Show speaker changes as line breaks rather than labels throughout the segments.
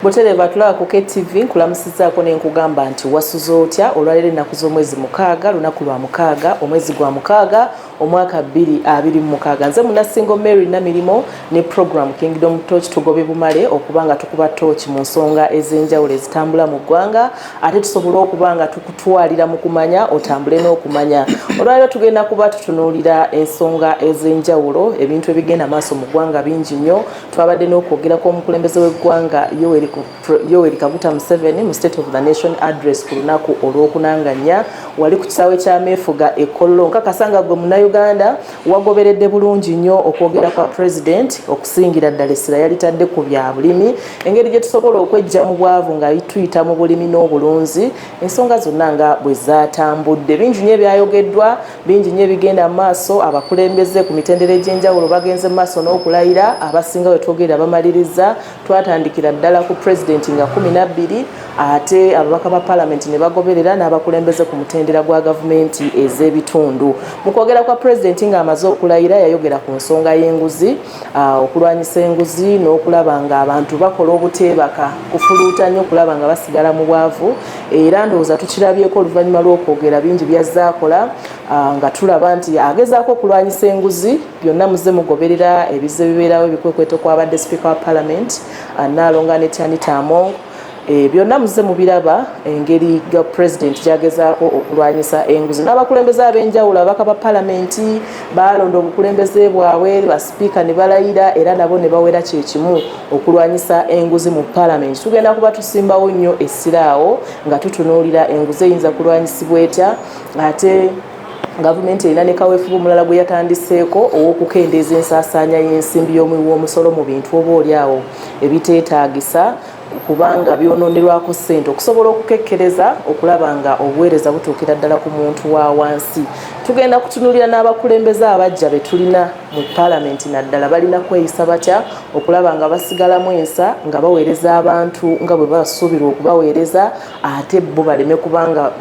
Botere batula ku KTV nkulamusizaako ne nkugamba nti wasuze otya olwalero ennaku z'omwezi mukaaga lunaku lwa mukaaga omwezi gwa mukaaga omwaka 2026 nze Munasingo Mary Namirimo ne program Kingdom Torch tugobe bumale okubanga tukuba torch mu nsonga ez'enjawulo ezitambula mu ggwanga ate tusobola okubanga tukutwalira mu kumanya otambule n'okumanya olwalero tugenda kuba tutunuulira ensonga ez'enjawulo ebintu ebigenda maaso mu ggwanga bingi nnyo twabadde n'okwogerako omukulembeze w'eggwanga Yoweri Kaguta Museveni mu State of the Nation address ku lunaku olw'okunanganya wali ku kisaawe kya Meefuga Kololo nkakasanga gwe Munnayuganda wagoberedde bulungi nnyo okwogera kwa President okusingira ddala essira yalitadde ku bya bulimi engeri gye tusobola okwejja mu bwavu nga tuyita mu bulimi n'obulunzi ensonga zonna nga bwe zaatambudde bingi nnyo ebyayogeddwa bingi nnyo ebigenda mu maaso abakulembeze ku mitendera egy'enjawulo bagenze mu maaso n'okulayira abasinga we twogera bamaliriza twatandikira ddala ku President nga 12 ate ababaka ba Parliament ne bagoberera n'abakulembeze ku mutendera gwa gavumenti ez'ebitundu mu kwogera kwa President nga amaze okulayira yayogera ku nsonga y'enguzi okulwanyisa enguzi n'okulaba nga abantu bakola obuteebaka kufuluuta nnyo okulaba nga basigala mu bwavu era ndowooza tukirabyeko oluvannyuma lw'okwogera bingi byazaakola nga tulaba nti agezaako okulwanyisa enguzi byonna muze mugoberera ebize bibeerawo ebikwekweto kwabadde Speaker wa Parliament Nnaalonga ne Tanita Among byonna muze mubiraba engeri ga President gyagezaako okulwanyisa enguzi n'abakulembeze ab'enjawulo abaka ba Parliament balonda obukulembeze bwabwe ba Speaker ne balayira era nabo ne bawera kyekimu okulwanyisa enguzi mu Parliament tugenda kuba tusimbawo nnyo essiraawo nga tutunuulira enguzi eyinza kulwanyisibwa etya ate gavumenti erina ne kaweefube omulala gwe yatandiseeko ow'okukendeeza ensaasaanya y'ensimbi y'omusolo mu bintu oba oliawo ebiteetaagisa kubanga byonoonderwako ssente okusobola okukekkereza okulaba nga obuweereza butuukira ddala ku muntu wa wansi tugenda kutunuulira n'abakulembeze abajja be tulina mu Parliament naddala balina kweyisa batya okulaba nga basigalamu ensa nga baweereza abantu nga bwe basuubirwa okubaweereza ate bo baleme kubanga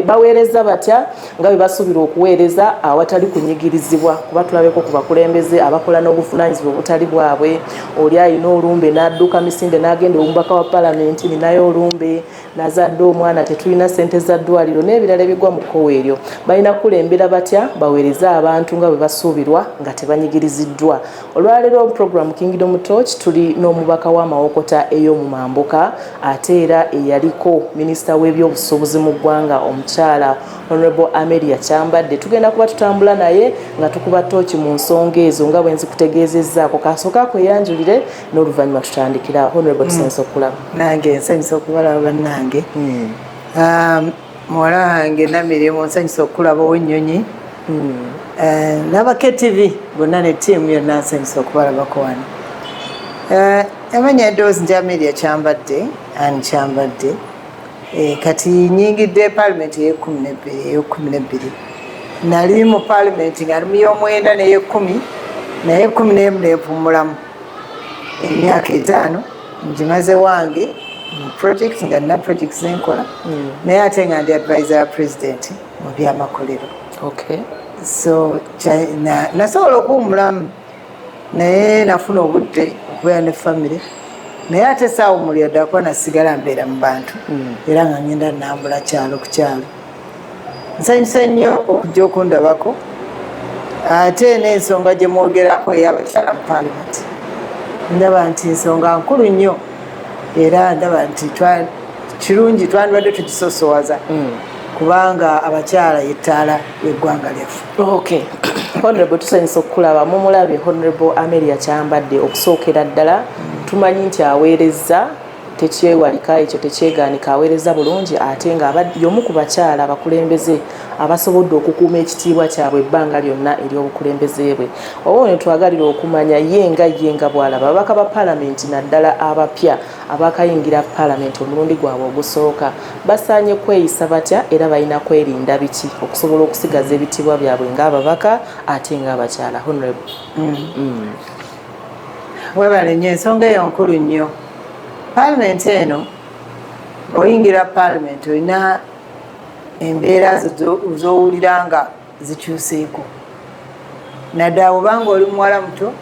baweereza batya nga bwe basuubirwa okuweereza awatali kunyigirizibwa kuba tulabeko ku bakulembeze abakola n'obuvunaanyizibwa obutali bwabwe oli alina olumbe n'adduka misinde n'agenda omubaka wa Parliament ninayo olumbe nazadde omwana tetulina ssente za ddwaliro n'ebirala ebigwa mu kkowe eryo balina kulembera batya baweereza abantu nga bwe basuubirwa nga tebanyigiriziddwa olwaleero program Kingdom Torch tuli n'omubaka w'amawokota ey'omu Mambuka ate era eyaliko minisita w'ebyobusuubuzi mu ggwanga omukyala Honorable Amelia Kyambadde tugenda kuba tutambula naye nga tukuba tooki mu nsonga ezo nga bwe nzikutegeezezzaako kasooka kweyanjulire n'oluvannyuma tutandikira Honorable tusensa okulaba
nange nsanyusa okubalaba bannange muwala wange Namirimo nsanyusa okulaba ow'ennyonyi n'aba KTV bonna ne ttiimu yonna nsanyusa okubalabako wano amanya eddoozi nti Amelia Kyambadde ani Kyambadde kati nyingidde Parliament ey'ekumi n'ebbiri nali mu Parliament nga ali mu y'omwenda n'ey'ekkumi naye ekkumi n'emu neepummulamu emyaka 5 ngimaze wange mu project nga nina project zenkola naye ate nga ndi advisor ya President mu byamakolero so nasobola okuwummulamu naye nafuna obudde okubeera ne famire naye ate saawumulira ddala kuba nasigala mbeera mu bantu era nga ngenda nambula kyalo ku kyalo nsanyusa nnyo okujja okundabako ate n'ensonga gye mwogerako ey'abakyala mu Parliament ndaba nti nsonga nkulu nnyo era ndaba nti kirungi twandibadde tugisoosowaza kubanga abakyala yettaala w'eggwanga lyaffe.
Honorable tusanyusa okukulaba mumulabye Honorable Amelia Kyambadde okusookera ddala tumanyi nti aweereza tekyewalika ekyo tekyegaanika aweereza bulungi ate nga y'omu ku bakyala abakulembeze abasobodde okukuuma ekitiibwa kyabwe ebbanga lyonna ery'obukulembeze bwe oba ne twagalira okumanya ye nga bw'alaba ababaka ba Parliament naddala abapya abakayingira Parliament omulundi gwabwe ogusooka basaanye kweyisa batya era balina kwerinda biki okusobola okusigaza ebitiibwa byabwe ng'ababaka ate ng'abakyala Honorable
webale nnyo ensonga eyo nkulu nnyo Parliament eno oyingira Parliament olina embeera z'owulira nga zikyuseeko naddala obanga oli muwala muto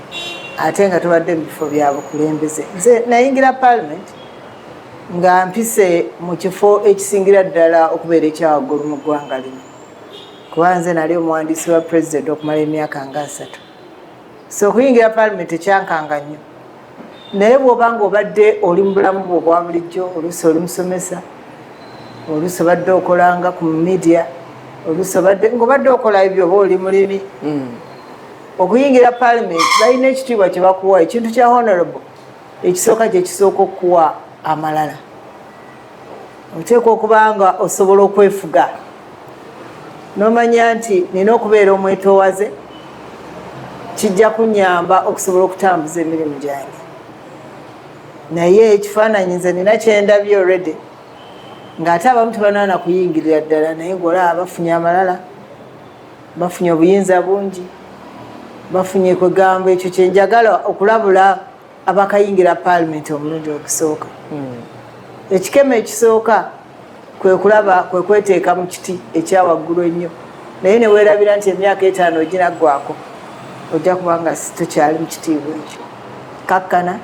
ate nga tubadde mu bifo bya bukulembeze nze nayingira Parliament nga mpise mu kifo ekisingira ddala okubeera ekyawaggulu mu ggwanga lino kuba nze nali omuwandiisi wa pulezidenti okumala emyaka nga 3 so okuyingira paalamenti ekyankanga nnyo naye bw'obanga obadde oli mu bulamu bwo obwa bulijjo oluusi oli musomesa oluusi obadde okolanga ku media oluusi ng'obadde okola ebyo oba oli mulimi okuyingira paalamenti balina ekitiibwa kye bakuwa ekintu kya honorable ekisooka kye kisooka okukuwa amalala oteekwa okuba nga osobola okwefuga n'omanya nti nina okubeera omwetoowaze kijja kunyamba okusobola okutambuza emirimu gyange naye ekifaananyi nze nina kyendabye already ng'ate abamu tebanaana kuyingirira ddala naye golaba bafunye amalala bafunye obuyinza bungi bafunye kwegamba ekyo kyenjagala okulabula abakayingira paalamenti omulundi ogusooka ekikemo ekisooka kwe kulaba kwe kweteeka mu kiti ekyawaggulu ennyo naye ne weerabira nti emyaka 5 oginaggwako ojja kubanga tokyali mu kitiibwa ekyo kakkana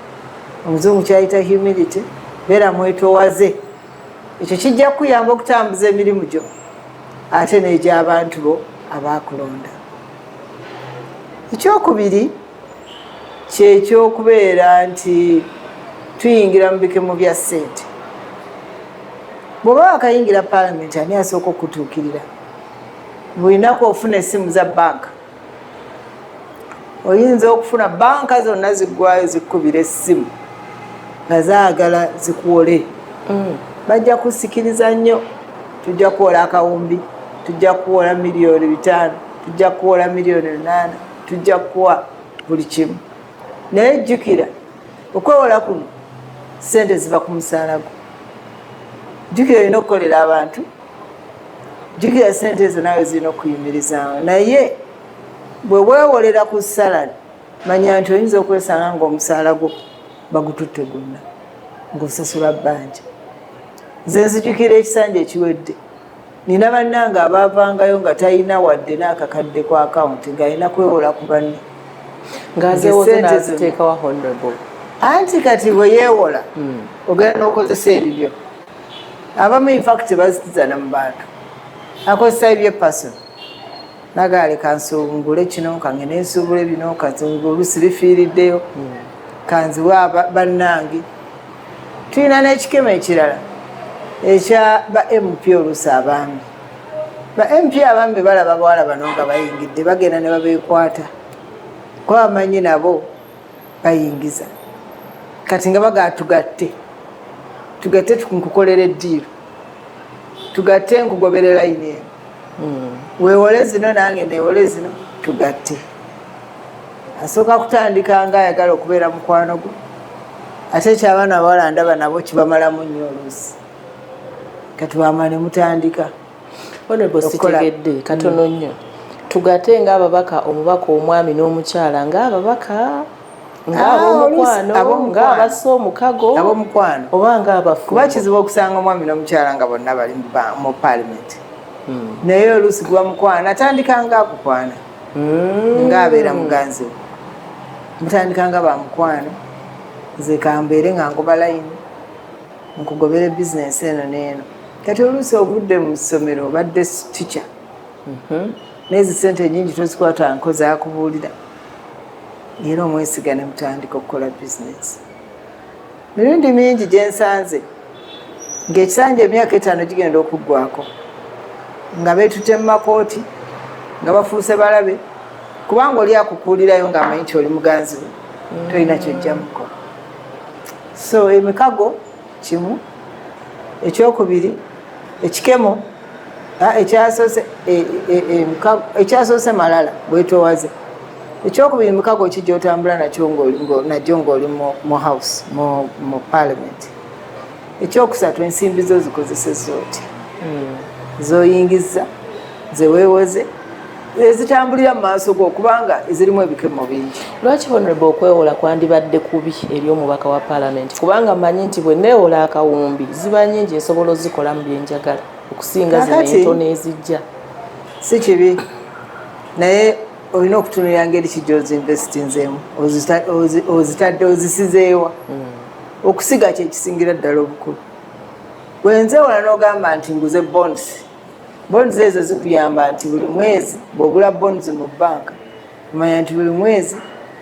omuzungu kyayita humility beera mwetoowaze ekyo kijja kukuyamba okutambuza emirimu gyo ate n'egy'abantu bo abaakulonda ekyokubiri kyekyokubeera nti tuyingira mu bikemo bya ssente bw'oba wakayingira paalamenti ani asooka okutuukirira bulinako ofuna essimu za banka oyinza okufuna banka zonna ziggwayo zikkubira essimu nga zaagala zikuwole bajja kusikiriza nnyo tujja kuwola akawumbi tujja kuwola miliyoni 5 tujja kuwola miliyoni 8 tujja kuwa buli kimu naye jjukira okwewola kuno ssente ziva ku musaala gwo jjukira olina okukolera abantu jjukira ssente ezo naawe zirina okuyimirizaawo naye bwe weewolera ku salari manya nti oyinza okwesanga ng'omusaala gwo bagututte gonna ng'osasula bbanja nze nzijukira ekisanja ekiwedde nina bannange abaavangayo nga talina wadde n'akakadde ku akawunti ng'alina kwewola ku banne
ngaziteekawa honorable
anti kati bwe yeewola ogenda n'okozesa ebibyo abamu infact bazitizana mu bantu akozesa ebyepaso nagale kansubungule kino kange nensuubule bino kanzungu oluusi bifiiriddeyo kanziwa bannange tulina n'ekikemo ekirala ekya ba MP oluusi abaami ba MP abaami balaba bawala bano nga bayingidde bagenda ne babeekwata kuba bamanyi nabo bayingiza kati nga bagatugatte tugatte tukukolera eddiiro tugatte nkugobere layini eno weewole zino nange neewole zino tugatte asooka kutandika nga ayagala okubeera mukwano gwe ate ekyabaana abawala ndaba nabo kibamalamu nnyo oluusi kati wamala ne mutandika
honorable sitegedde katono nnyo tugatte ng'ababaka omubaka omwami n'omukyala ng'ababaka ng'abomukwano ng'abassa omukago
ab'omukwano
oba ng'abafu
kuba kizibu okusanga omwami n'omukyala nga bonna bali mu paalamenti naye oluusi gwa mukwana atandika ng'akukwana ng'abeera muganzi we mutandika nga bamukwano nze kambeere nga ngoba layini nkugobera bizinesi eno n'eno kati oluusi ogudde mu ssomero obadde tica n'ezi ssente nyingi tozikwata nkozi akubuulira era omwesiga ne mutandika okukola bizinesi mirundi mingi gye nsanze ng'ekisanja emyaka 5 gigenda okuggwako nga beetutte mu makooti nga bafuuse balabe kubanga oli akukuulirayo ng'amanyi nti oli muganzi we tolina kyojja mukola so emikago kimu ekyokubiri ekikemo ekyasoose malala bwetoowaze ekyokubiri mikago ki gy'otambula najjo ng'oli mu house mu parliament ekyokusatu ensimbi zo zikozesezza otya zoyingiza zeweewoze ezitambulira mu maaso go kubanga ezirimu ebikemo bingi
lwaki honorable okwewola kwandibadde kubi eri omubaka wa paalamenti kubanga mmanyi nti bwe neewola akawumbi ziba nyingi nsobola ozikola mu byenjagala okusinga zino entono ezijja
si kibi naye olina okutunulira ngeri ki gy'ozinvestinzeemu ozitadde ozisizeewa okusiga kyekisingira ddala obukulu Bwenze wala n'ogamba nti nguze bonds ezo zikuyamba nti buli mwezi bw'ogula bonds mu banka omanya nti buli mwezi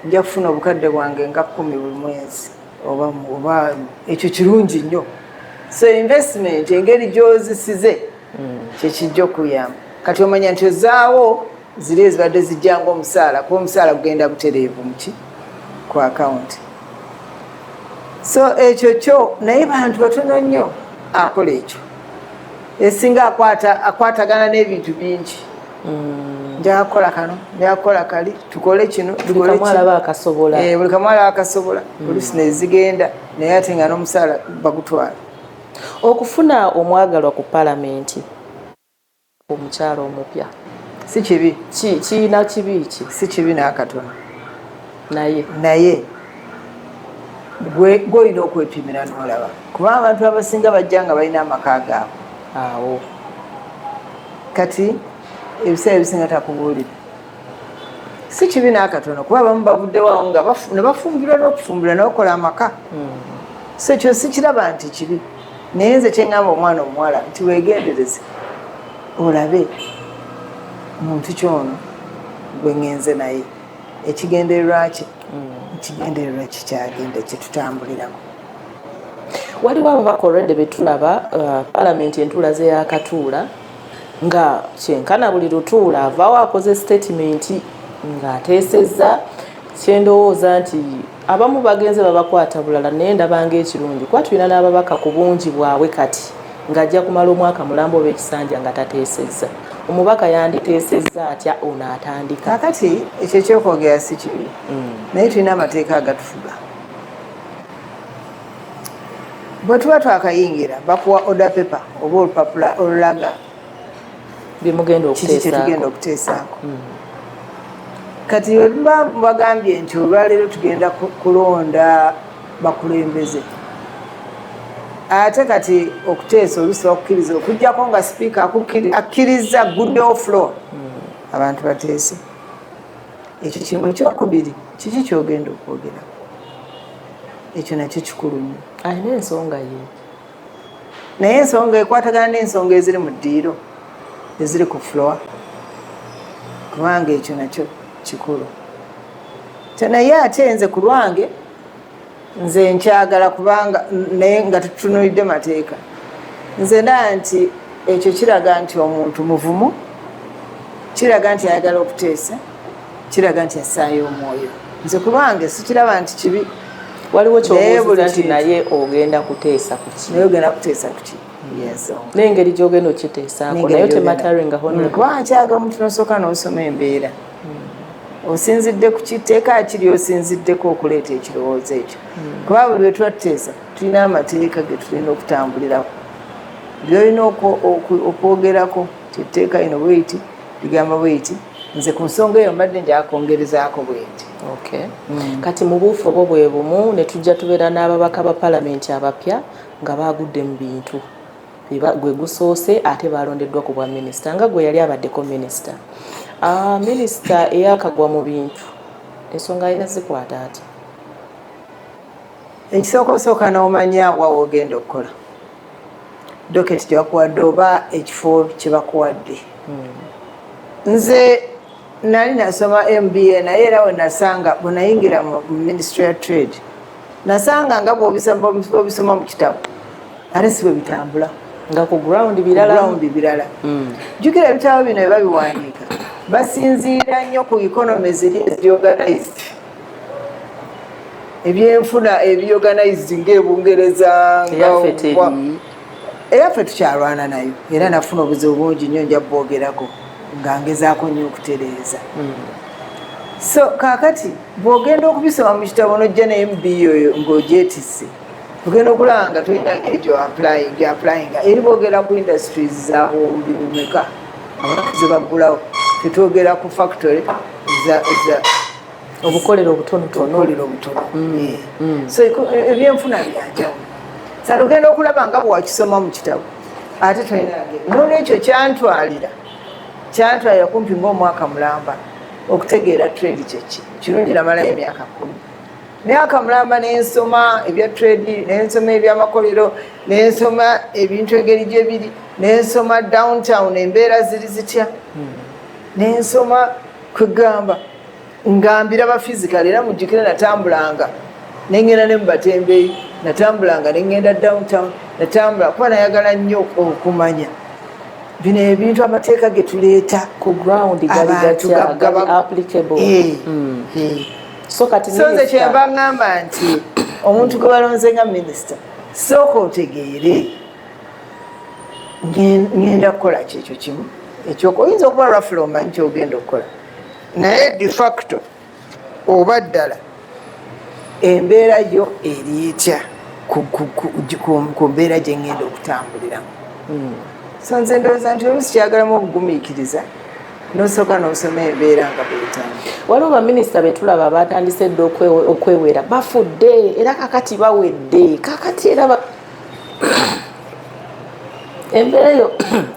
nja kufuna obukadde bwange nga 10 buli mwezi oba ekyo kirungi nnyo. So investment engeri gy'ozisize kyekijja okuyamba. Kati omanya nti ozaawo ziri ezibadde zijja ng'omusaala kuba omusaala gugenda butereevu muki ku akawunti. So ekyo kyo naye bantu batono nnyo akola ekyo esinga akwatagana n'ebintu bingi. Njakola kano njakola kali tukole kino
buli kamwala akasobola oluusi nezigenda naye ate nga
n'omusaala bagutwala.
Okufuna omwagalwa ku palamenti omukyalo omupya
si kibi,
kiina kibi ki?
si kibi n'akatono
naye
gw'olina okwepimira n'olaba kuba abantu abasinga bajja nga balina amaka gaabwe.
Awo
kati ebiseera ebisinga takubuulira si kibi n'akatono kuba abamu bavuddewawo nga ne bafumbirwa n'okufumbirwa n'okola amaka. So ekyo sikiraba nti kibi naye nze kyeŋŋamba omwana omuwala nti weegendereze olabe muntu kyono gwe ŋŋenze naye ekigendererwa kye ekigendererwa kikyagenda kyetutambuliramu.
Waliwo ababaka olwedde betulaba palamenti entula ze yakatuula nga kyenkana buli lutuula avaawo akoze statement ng'ateesezza kyendowooza nti abamu bagenze babakwata bulala naye ndabanga ekirungi kuba tulina n'ababaka ku bungi bwabwe kati ng'ajja kumala omwaka mulamba oba ekisanja nga tateesezza. Omubaka yanditeesezza atya ono atandika.
Kakati ekyo ekyokwogera si kibi naye tulina amateeka agatufuga. Bwe tuba twakayingira bakuwa order paper oba olupapula olulaga
byemugenda
okuteesaako. Kati we tuba bagambye nti olwaleero tugenda kulonda bakulembeze ate kati okuteesa oluusi bakukkiriza okuggyako nga sipiika akkiriza good of law abantu bateese. Ekyo kimu ekyokubiri kiki kyogenda okwogera ekyo nakyo kikulu nnyo.
Alina ensonga ye
naye ensonga ekwatagana n'ensonga eziri mu ddiiro eziri ku floor kubanga ekyo nakyo kikulu. Naye ate nze ku lwange nze nkyagala kubanga naye nga tutunuulidde mateeka nze ndaba nti ekyo kiraga nti omuntu muvumu, kiraga nti ayagala okuteesa, kiraga nti assaayo omwoyo. Nze ku lwange sikiraba nti kibi.
Waliwo kyobuuza nti naye ogenda kuteesa ku ki?
Naye ogenda kuteesa ku ki?
N'engeri gy'ogenda okiteesaako naye temataringaho
kuba nkyaga omuntu n'osooka n'osoma embeera osinzidde ku kiteeka kiri osinziddeko okuleeta ekirowoozo ekyo. Kuba buli lwe twateesa tulina amateeka ge tulina okutambulirako byolina okwogerako tetteeka ino bweti ligamba bweti nze ku nsonga eyo mbadde njakongerezaako bweti.
Kati mu buufu obwo bwe bumu ne tujja tubeera n'ababaka ba palamenti abapya nga baagudde mu bintu gwe gusoose ate balondeddwa ku bwa minisita nga gwe yali abaddeko minisita. Minisita eyakagwa mu bintu ensonga alina zikwata ati
ekisooka n'omanya wa wogenda okukola doketi gyebakuwadde oba ekifo kyebakuwadde. Nze nali nasoma MBA naye era we nasanga bwe nayingira mu Ministry of Trade nasanga nga bw'obisoma mu kitabu ate si bwe bitambula
nga ku ground
birala. Jjukira ebitabo bino bye babiwandiika basinziira nnyo ku economy ziri organized ebyenfuna ebiorganized ng'Ebungereza eyaffe tukyalwana nayo era nafuna obuzibu bungi nnyo nja bwogerako nga ngezaako nnyo okutereeza. So kaakati bw'ogenda okubisoma mu kitabo n'ojja ne MBA oyo ng'ogyetisse ogenda okulaba nga tolina ngeri gy'applyinga eri boogera ku industries za bombi bumeka abantu ze baggulawo tetwogera ku factory
obukolero obutonotono.
So ebyenfuna byanjawulo sa tugenda okulaba nga bwewakisoma mu kitabo ate tolina ngeri. N'olwekyo kyantwalira kumpi ng'omwaka mulamba okutegeera trade kyeki kirungi namalayo emyaka 10 myaka mulamba nensoma ebya trade nensoma ebyamakolero nensoma ebintu engeri gye biri nensoma downtown embeera ziri zitya nensoma kwegamba ngambira ba physical era mujjukire natambulanga nengenda ne mubatembeeyi natambulanga nengenda downtown natambula kuba nayagala nnyo okumanya bino ebintu amateeka ge tuleeta
ku ground gali applicable. So kati
nze kyemba ngamba nti omuntu gwe balonze nga minisita sooka otegeere ngenda kukola kyekyo kimu ekyo oyinza okuba rafula omanyi kyogenda okukola naye de facto oba ddala embeera yo eri etya ku mbeera gye ngenda okutambuliramu. So nze ndowooza nti oluusi kyagalamu obugumiikiriza nosooka n'osoma embeera nga bwetambula.
Waliwo baminisita betulaba batandise dde okwewera bafudde era kakati bawedde kakati era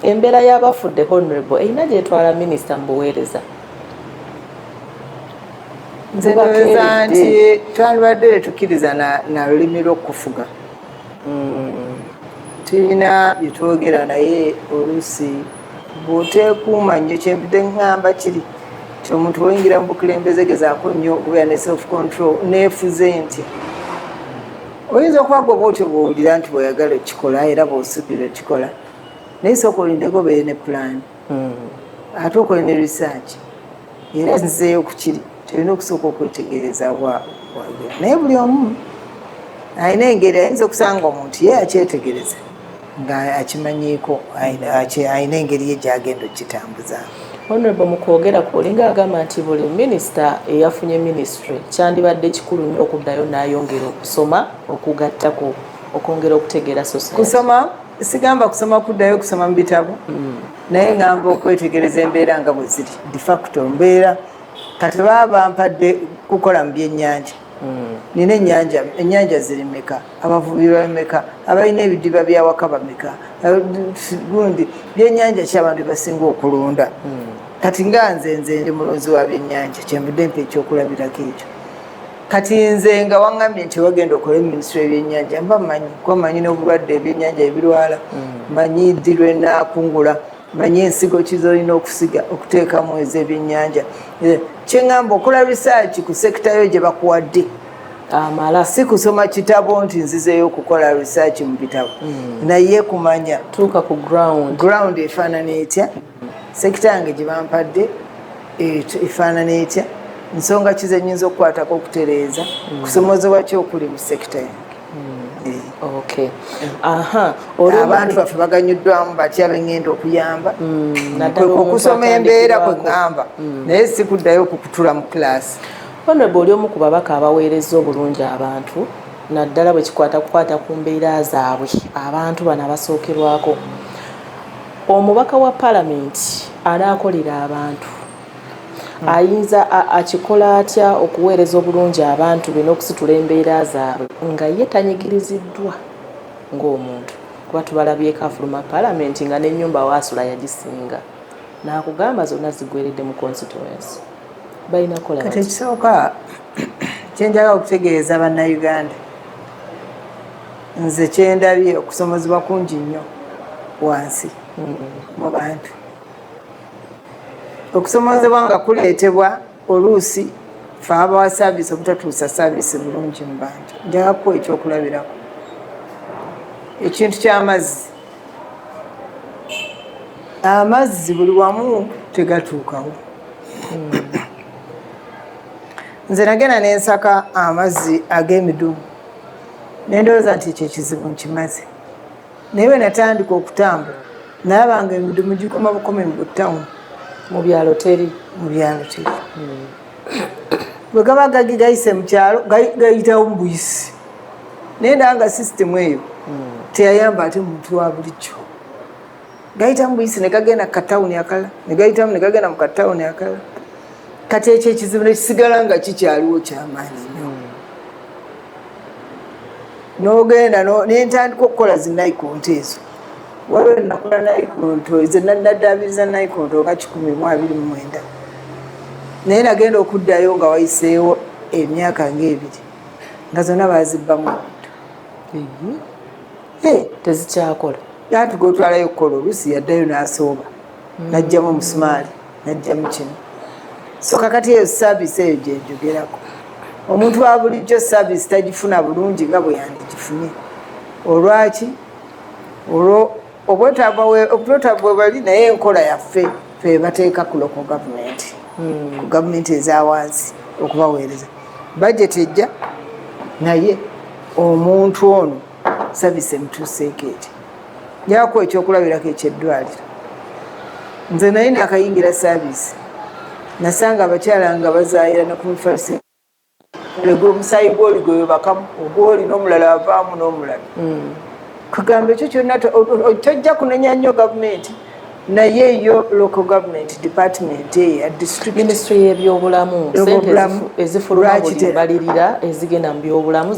embeera y'abafudde honorable erina gyetwala minisita mu buweereza.
Nze ndowooza nti twalibadde tetukkiriza na lulimi lw'okufuga. Tulina byetwogera naye oluusi bw'oteekuuma nnyo kyenvudde ngamba kiri ti omuntu bw'oyingira mu bukulembeze gezaako nnyo okubeera ne self control neefuze ntya. Oyinza okuba gwe bwotyo bw'owulira nti bw'oyagala okikola era bw'osuubira okikola naye sooka olindeko obeere ne pulaani ate okole ne research era nzizeeyo ku kiri tulina okusooka okwetegereza bwagera naye buli omu alina engeri ayinza okusanga omuntu ye akyetegereza nga akimanyiiko alina engeri ye gyagenda okukitambuza.
Honorable mu kwogera olinga agamba nti buli minisita eyafunye ministry kyandibadde kikulu nnyo okuddayo n'ayongera okusoma okugattako okwongera okutegeera society.
Kusoma sigamba kusoma kuddayo kusoma mu bitabo naye ngamba okwetegereza embeera nga bwe ziri de facto mbeera kati baba bampadde kukola mu byennyanja nina ennyanja ziri mmeka abavubi bameka abalina ebidiba byawaka bameka gundi byennyanja ki abantu basinga okulunda kati nga nze ndi mulonzi wa byennyanja kyenvudde mpa ekyokulabirako ekyo kati nze nga waŋŋambye nti wagenda okola minisitule y'ebyennyanja mba mmanyi kuba manyi n'obulwadde ebyennyanja ebirwala manyi ddi lwenakungula manyi ensigo kizolina okusiga okuteekamu ez'ebyennyanja kyeŋŋamba okola research ku sekita yo gye bakuwadde
amala
si kusoma kitabo nti nzizeeyo okukola research mu bitabo naye kumanya
tuuka ku
ground efaanana etya sekita yange gye bampadde efaanana etya nsonga ki ze nnyinza okukwatako okutereeza kusomozebwa ki okuli mu sekita yange.
Okay.
Abantu baffe baganyuddwamu batya bengenda okuyamba okusoma embeera kwe ŋŋamba naye si kuddayo okukutula mu kilaasi.
Honorable oli omu ku babaka abaweereza obulungi abantu naddala bwe kukwata ku mbeera zaabwe abantu bano abasookerwako. Omubaka wa paalamenti anaakolera abantu ayinza akikola atya okuweereza obulungi abantu be n'okusitula embeera zaabwe nga ye tanyigiriziddwa ng'omuntu kuba tubalabyeko afuluma paalamenti nga n'ennyumba waasula yagisinga n'akugamba zonna zigweredde mu constituency balina kola
kati ekisooka kyenjagala okutegeeza bannayuganda nze kyendabye okusomozebwa kungi nnyo wansi mu bantu okusomozebwa nga kuleetebwa oluusi fe abawa saaviisi obutatuusa saaviisi bulungi mu bantu njagala kuwa ekyokulabirako ekintu ky'amazzi amazzi buli wamu tegatuukawo nze nagenda nensaka amazzi ag'emidumu nendowooza nti ekyo ekizibu nkimaze naye bwe natandika okutambula nayabanga emidumu gikoma bukome mu ttawuni
mu byalo teri
bwe gaba gayise mu kyalo gayitawo mu buyisi naye ndanga sisitemu eyo teyayamba ate muntu wa bulijjo gayita mu buyisi ne gagenda ku katawuni akalala ne gayitamu ne gagenda mu katawuni akalala kati ekyo ekizibu nekisigala nga kikyaliwo kyamaanyi nnyo n'ogenda nentandika okukola zinaikonto ezo waliwo nakola naikonto ze naddaabiriza naikonto nga 129 naye nagenda okuddayo nga wayiseewo emyaka ng'ebiri nga zonna bazibbamu
tezikyakola
ati gotwalayo kukola oluusi yaddayo n'asooba n'ajjamu omusumaali n'ajjamu kino so kakati eyo saavisi eyo gyenjogerako omuntu wa bulijjo saavisi tagifuna bulungi nga bwe yandigifunye olwaki olwo obwetaavu bwe bali naye enkola yaffe fe bateeka ku local gavumenti ku gavumenti eza wansi okubaweereza bajeti ejja naye omuntu ono saavisi emutuuseeko eti njakuwa ekyokulabirako ekyeddwaliro nze naye nakayingira saavisi nasanga abakyala nga bazaayira nekumufalise omusaayi gwoli gwebakamu ogwoli n'omulala avaamu n'omulala kugamba ekyo kyonna tojja kunenya nnyo gavumenti naye yo local government department ya district
ministry y'ebyobulamu sente ezifuluma buli balirira ezigenda mu byobulamu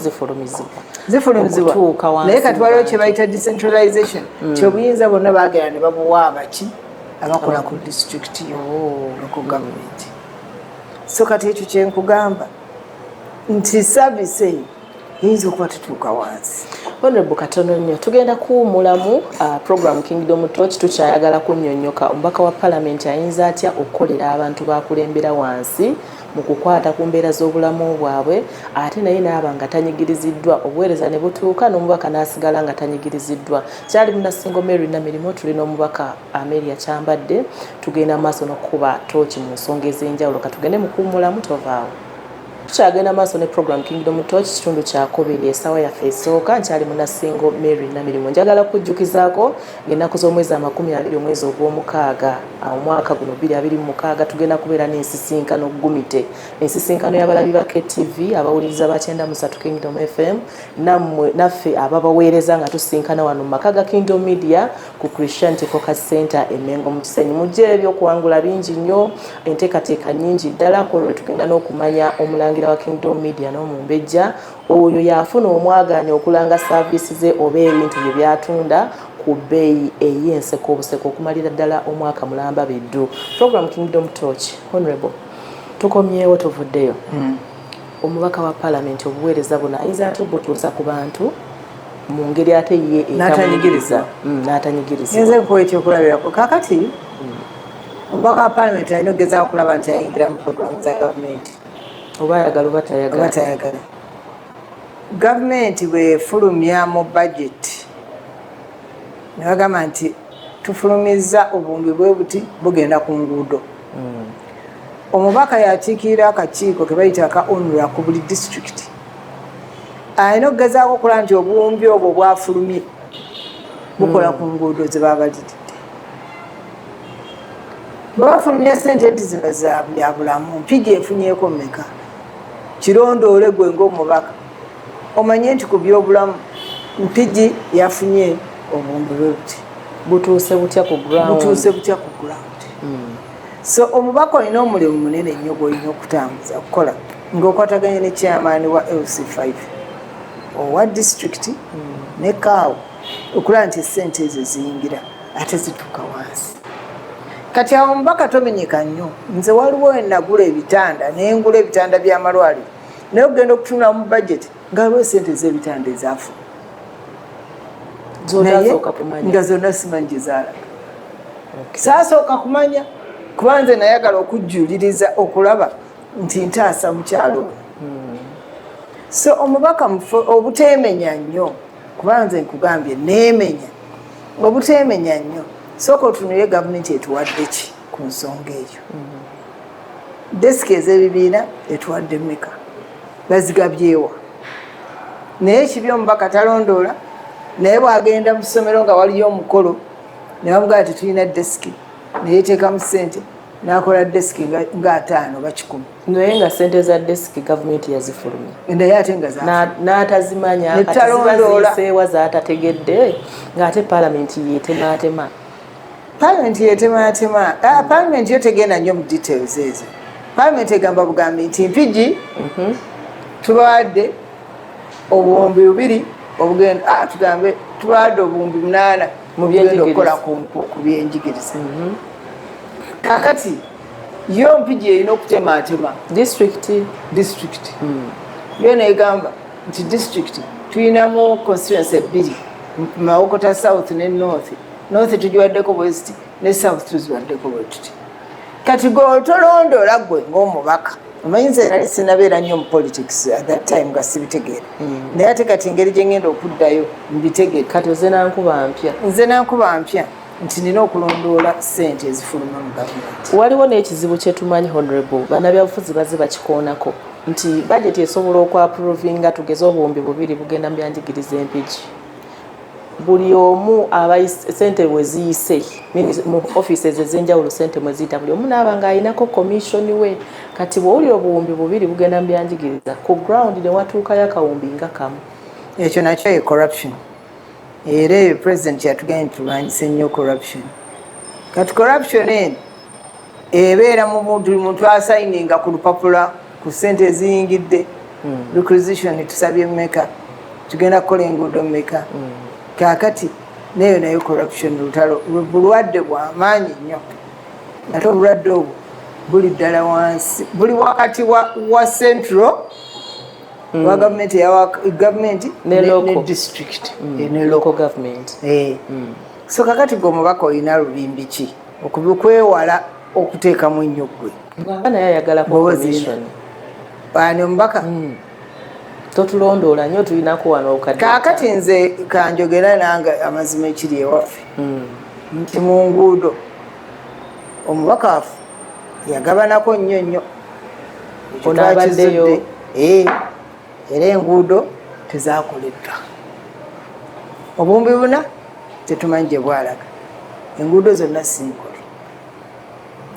zifulumizibwa
naye kati waliwo kye bayita decentralization kyobuyinza bonna bagenda ne babuwa abaki abakola ku district yo local government so kati ekyo kyenkugamba nti saavisi eyo yinza okuba tutuuka wansi
Honorable katono nnyo tugenda kuwummulamu program Kingdom Torch tukyayagala kunnyonnyoka omubaka wa Parliament ayinza atya okukolera abantu bakulembera wansi mu kukwata ku mbeera z'obulamu bwabwe ate naye naaba nga tanyigiriziddwa obuweereza ne butuuka n'omubaka n'asigala nga tanyigiriziddwa kyali Munasingo Mary Namirimo tulina omubaka Amelia Kyambadde tugenda maaso n'okukuba tooki mu nsonga ez'enjawulo katugende mu kuwummulamu tovaawo tukyagenda maaso ne program Kingdom Torch kitundu kyakubiri essaawa yaffe esooka nkyali Munasingo Mary Namirimo njagala kujjukizaako ng'ennaku z'omwezi 20 omwezi ogw'omukaaga omwaka guno 2026 tugenda kubeera n'ensisinkano gumite ensisinkano y'abalabi ba KTV abawuliriza ba 93 Kingdom FM naffe ababaweereza nga tusinkana wano mu maka ga Kingdom Media ku Christianity Focus Center Emengo mu Kisenyi mujje ebyokuwangula bingi nnyo enteekateeka nnyingi ddala kolwe tugenda n'okumanya omulangira wa Kingdom Media n'omumbejja oyo yafuna omwagaanya okulanga saavisi ze oba ebintu bye byatunda ku bbeeyi ey'enseko obuseko okumalira ddala omwaka mulamba beddu program Kingdom Torch Honorable tukomyewo tuvuddeyo omubaka wa Parliament obuweereza buno ayinza ate obutuusa ku bantu mu ngeri ate ye
n'atanyigiriza nze nkuwa ekyokulabirako kakati omubaka wa Parliament alina okugezaako okulaba nti ayingira mu program za gavumenti
oba ayagala oba tayagala
gavumenti bwefulumya mu budget ne bagamba nti tufulumizza obuwumbi bwe buti bugenda ku nguudo omubaka yakiikirira akakiiko ke bayita aka onura ku buli district alina okugezaako okulaba nti obuwumbi obwo bwafulumye bukola ku nguudo ze babaliridde bwafulumya sente enti zino za byabulamu mpigi efunyeeko mmeka kirondoole gwe ng'omubaka omanye nti ku byobulamu mpigi yafunye obuwumbi bwe buti
butuuse butya ku
ground so omubaka olina omulimu munene nnyo gwolina okutambuza okukola ng'okwataganya ne chairman wa LC5 owa district ne kaawo okulaba nti esente ezo ziyingira ate zituuka wansi kati awo omubaka tomenyeka nnyo nze waliwo enagula ebitanda nengula ebitanda by'amalwaliro naye okugenda okutunula mu budget nga waliwo esente z'ebitanda ezaafu nga zonna simanyi gye zaalaga saasooka kumanya kuba nze nayagala okujjuliriza okulaba nti ntaasa mukyalo so omubaka obuteemenya nnyo kuba nze nkugambye neemenya obuteemenya nnyo sooka otunulire gavumenti etuwadde ki ku nsonga eyo desiki ez'ebibiina etuwadde mmeka bazigabyewa naye ekibi omubaka talondoola naye bwagenda mu ssomero nga waliyo omukolo ne bamugamba tetulina desiki neyeteekamu ssente n'akola desiki nga 5 ba 10
naye nga ssente za desiki gavumenti yazifulumya
naye ate nga
n'atazimanya katizibaziseewa zaatategedde ng'ate Parliament yeetemaatema
Parliament yeetemaatema Parliament yo tegenda nnyo mu details ezo Parliament egamba bugambi nti mpigi tubawadde obuwumbi 2 obugenda tugambe tubawadde obuwumbi 8 mu byenjigiriza okukola ku byenjigiriza kakati yo mpigi erina okutemaatema
district
yo neegamba nti district tuyinamu constituency ebbiri Mawokota south ne north tugiwaddeko west ne south tuziwaddeko bwetuti kati gwe tolondoola gwe ng'omubaka omanyi nze nali sinabeera nnyo mu politics at that time nga sibitegeera naye ate kati engeri gye ngenda okuddayo mbitegeera
kati nze nankuba mpya
nti nina okulondoola ssente ezifuluma mu gavumenti.
Waliwo n'ekizibu kyetumanyi honorable bannabyabufuzi bazze bakikoonako nti bajeti esobola okwaprovinga tugeze obuwumbi 2 bugenda mu byanjigiriza empigi buli omu sente we ziyise mu offices ez'enjawulo sente mwe ziyita buli omu naaba ng'alinako commission we kati bw'owulira obuwumbi 2 bugenda mu byanjigiriza ku ground ne watuukayo akawumbi nga kamu.
Ekyo nakyo ye corruption era president yatugambye tulwanyise nnyo corruption kati corruption eno ebeera mu muntu asayininga ku lupapula ku sente eziyingidde requisition tusabye mmeka tugenda kukola enguudo mmeka kakati nayo corruption lutalo bulwadde bw'amaanyi nnyo ate obulwadde obwo buli ddala wansi buli wakati wa central wa gavumenti ne district
ne local government.
So kakati gwe omubaka olina lubimbi ki okubikwewala okuteekamu ennyo ggwe
naye ayagala commission
ani omubaka
totulondoola nnyo tulinako wano okadde
kaakati nze kanjogera nange amazima ekiri ewaffe nti mu nguudo omubaka waffe yagabanako nnyo
onaabaddeyo
era enguudo tezakoleddwa obuwumbi 4 tetumanyi gye bwalaga enguudo zonna sinkole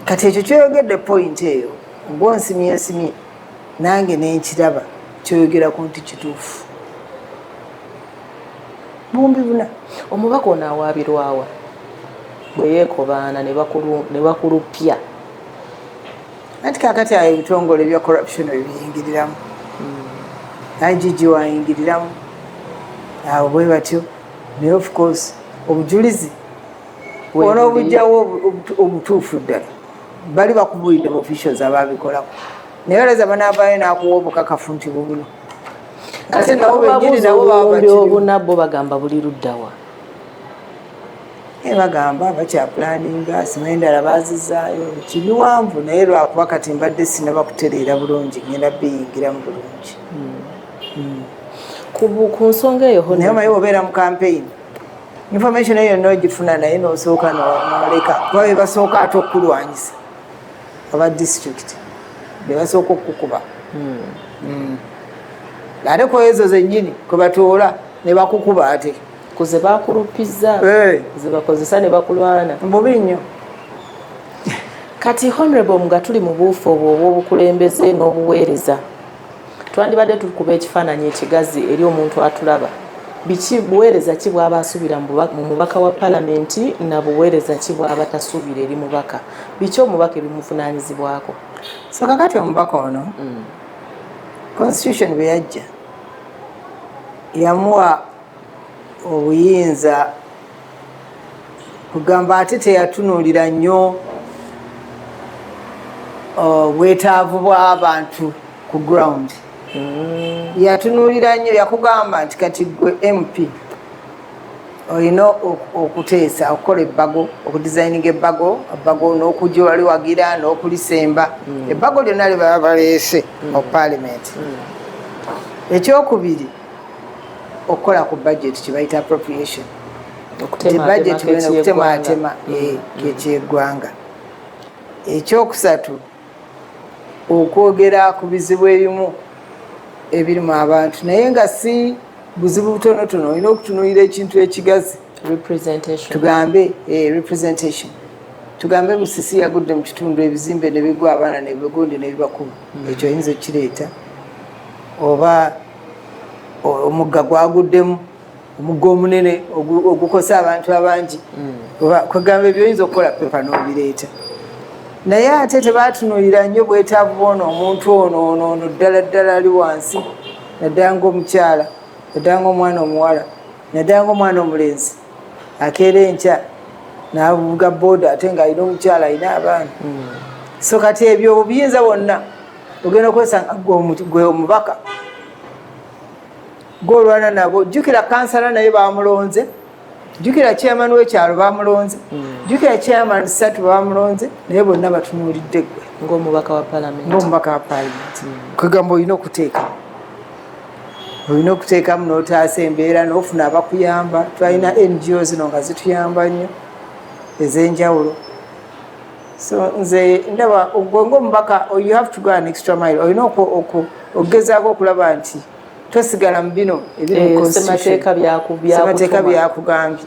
kati ekyo kyoyogedde point eyo ng'onsimyesimye nange nenkiraba kyoyogerako nti kituufu buwumbi 4
omubaka ono awaabirwawa bwe yeekobaana ne bakulupya
anti kakati ayo ebitongole ebya corruption ebiyingiriramu IGG wayingiriramu awo bwe batyo naye of course obujulizi onoobujjawo obutuufu ddala bali bakubuulidde mu officials ababikolako naye oleza banaavaayo n'akuwa obukakafu nti bubuno ate nabo bennyini nabo
babobunabbo bagamba buli luddawa
bagamba bakyapulaninga sima endala bazizaayo kibiwanvu naye lwakuba kati mbadde sinabakutereera bulungi ngenda biyingiramu bulungi
ku nsonga eyo
naye omaye obeera mu campaign information eyo yonna ogifuna naye n'osooka noleka kuba be basooka ate okukulwanyisa aba district be basooka okukuba ate ku ezo zennyini kwe batoola ne bakukuba ate
kuze bakulupizza ze bakozesa ne bakulwana
mbubi nnyo
kati honorable nga tuli mu buufu obwo obw'obukulembeze n'obuweereza twandibadde tukuba ekifaananyi ekigazi eri omuntu atulaba biki buweereza ki bw'aba asuubira mu mubaka wa palamenti na buweereza ki bw'aba tasuubira eri mubaka biki omubaka ebimuvunaanyizibwako
so kakati omubaka ono constitution bwe yajja yamuwa obuyinza kugamba ate teyatunuulira nnyo bwetaavu bw'abantu ku ground yatunuulira nnyo yakugamba nti kati gwe MP olina okuteesa okukola ebbago okudesigninga ebbago n'okujja wali wagira n'okulisemba ebbago lyonna libaba baleese mu parliament ekyokubiri okukola ku budget kyebayita appropriation budget okutematema kyeggwanga ekyokusatu okwogera ku bizibu ebimu ebirimu abantu naye nga si buzibu butonotono olina okutunuulira ekintu ekigazi tugambe representation tugambe musisi yagudde mu kitundu ebizimbe ne bigwa abaana ne bigundi ne bibakuba ekyo oyinza okireeta oba omugga gwaguddemu omugga omunene ogukosa abantu abangi kwegamba ebyoyinza okukola pepa n'obireeta naye ate tebatunuulira nnyo bwetaavu bwono omuntu ono ddala ali wansi naddala ng'omukyala naddala ng'omwana omuwala naddala ng'omwana omulenzi akeera enkya n'avuga booda ate ng'alina omukyala alina abaana so kati ebyo obuyinza bwonna ogenda okwesanga gwe omubaka golwana nabo jukira kansala naye bamulonze jukira chairman w'ekyalo bamulonze jukira chairman ssatu bamulonze naye bonna batunuulidde gwe
ng'omubaka wa
palamenti kwegamba olina okuteekamu n'otaasa embeera n'ofuna abakuyamba twalina NGO zino nga zituyamba nnyo ez'enjawulo so nze ndaba gwe ng'omubaka you have to go an extra mile olina okugezaako okulaba nti tosigala mu bino ebirimusemateeka byakugambye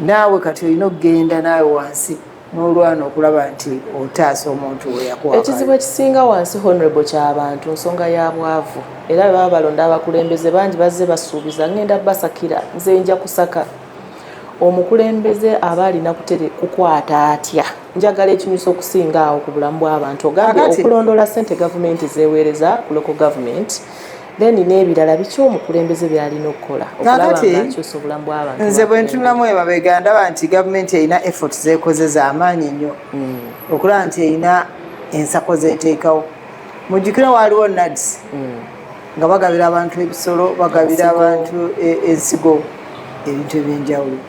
naawe kati olina okugenda naawe wansi n'olwana okulaba nti otaasa omuntu weyakuwa
ekizibu ekisinga wansi honorable ky'abantu nsonga ya bwavu era bwe baba balonda abakulembeze bangi bazze basuubiza ngenda basakira nze nja kusaka omukulembeze aba alina kukwata atya njagala ekinyusa okusinga awo ku bulamu bw'abantu ogambye okulondola ssente gavumenti zeeweereza ku local government then n'ebirala biki omukulembeze byalina okukola okulaba ng'akyusa obulamu bw'abantu
nze bwe ntunulamu emabega ndaba nti gavumenti erina effort zeekoze z'amaanyi nnyo okulaba nti erina ensako zeeteekawo mujjukira waaliwo NADS nga bagabira abantu ebisolo bagabira abantu ensigo ebintu ebyenjawulo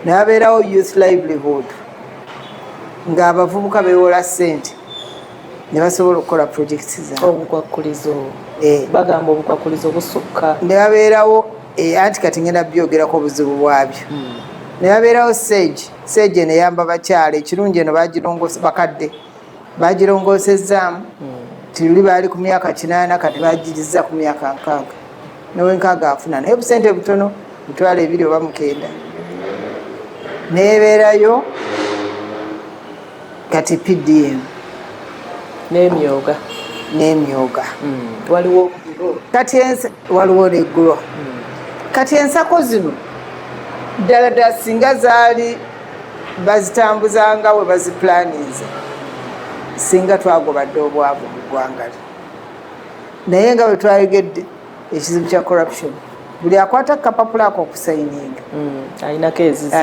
nababeerawo youth livelihood ng'abavubuka beewola ssente ne basobola okukola projekiti zaabwe
obukwakkulizo bagamba obukwakkulizo busukka
ne babeerawo anti kati ngenda byogerako obuzibu bwabyo ne babeerawo sage neyamba bakyala ekirungi eno bakadde bagirongoosezaamu tiluli baali ku myaka 8 kati bagiriza ku myaka 6 newenkaaga afuna naye busente butono mitwalo 2 oba 9 nebeerayo kati PDM
n'emyoga
waliwo kati waliwo neggulo kati ensako zino ddala singa zaali bazitambuzanga we bazipulaninze singa twagobadde obwavu mu ggwanga naye nga bwe twayogedde ekizibu kya corruption buli akwata kapapula ako okusayininga
ayinako ezizi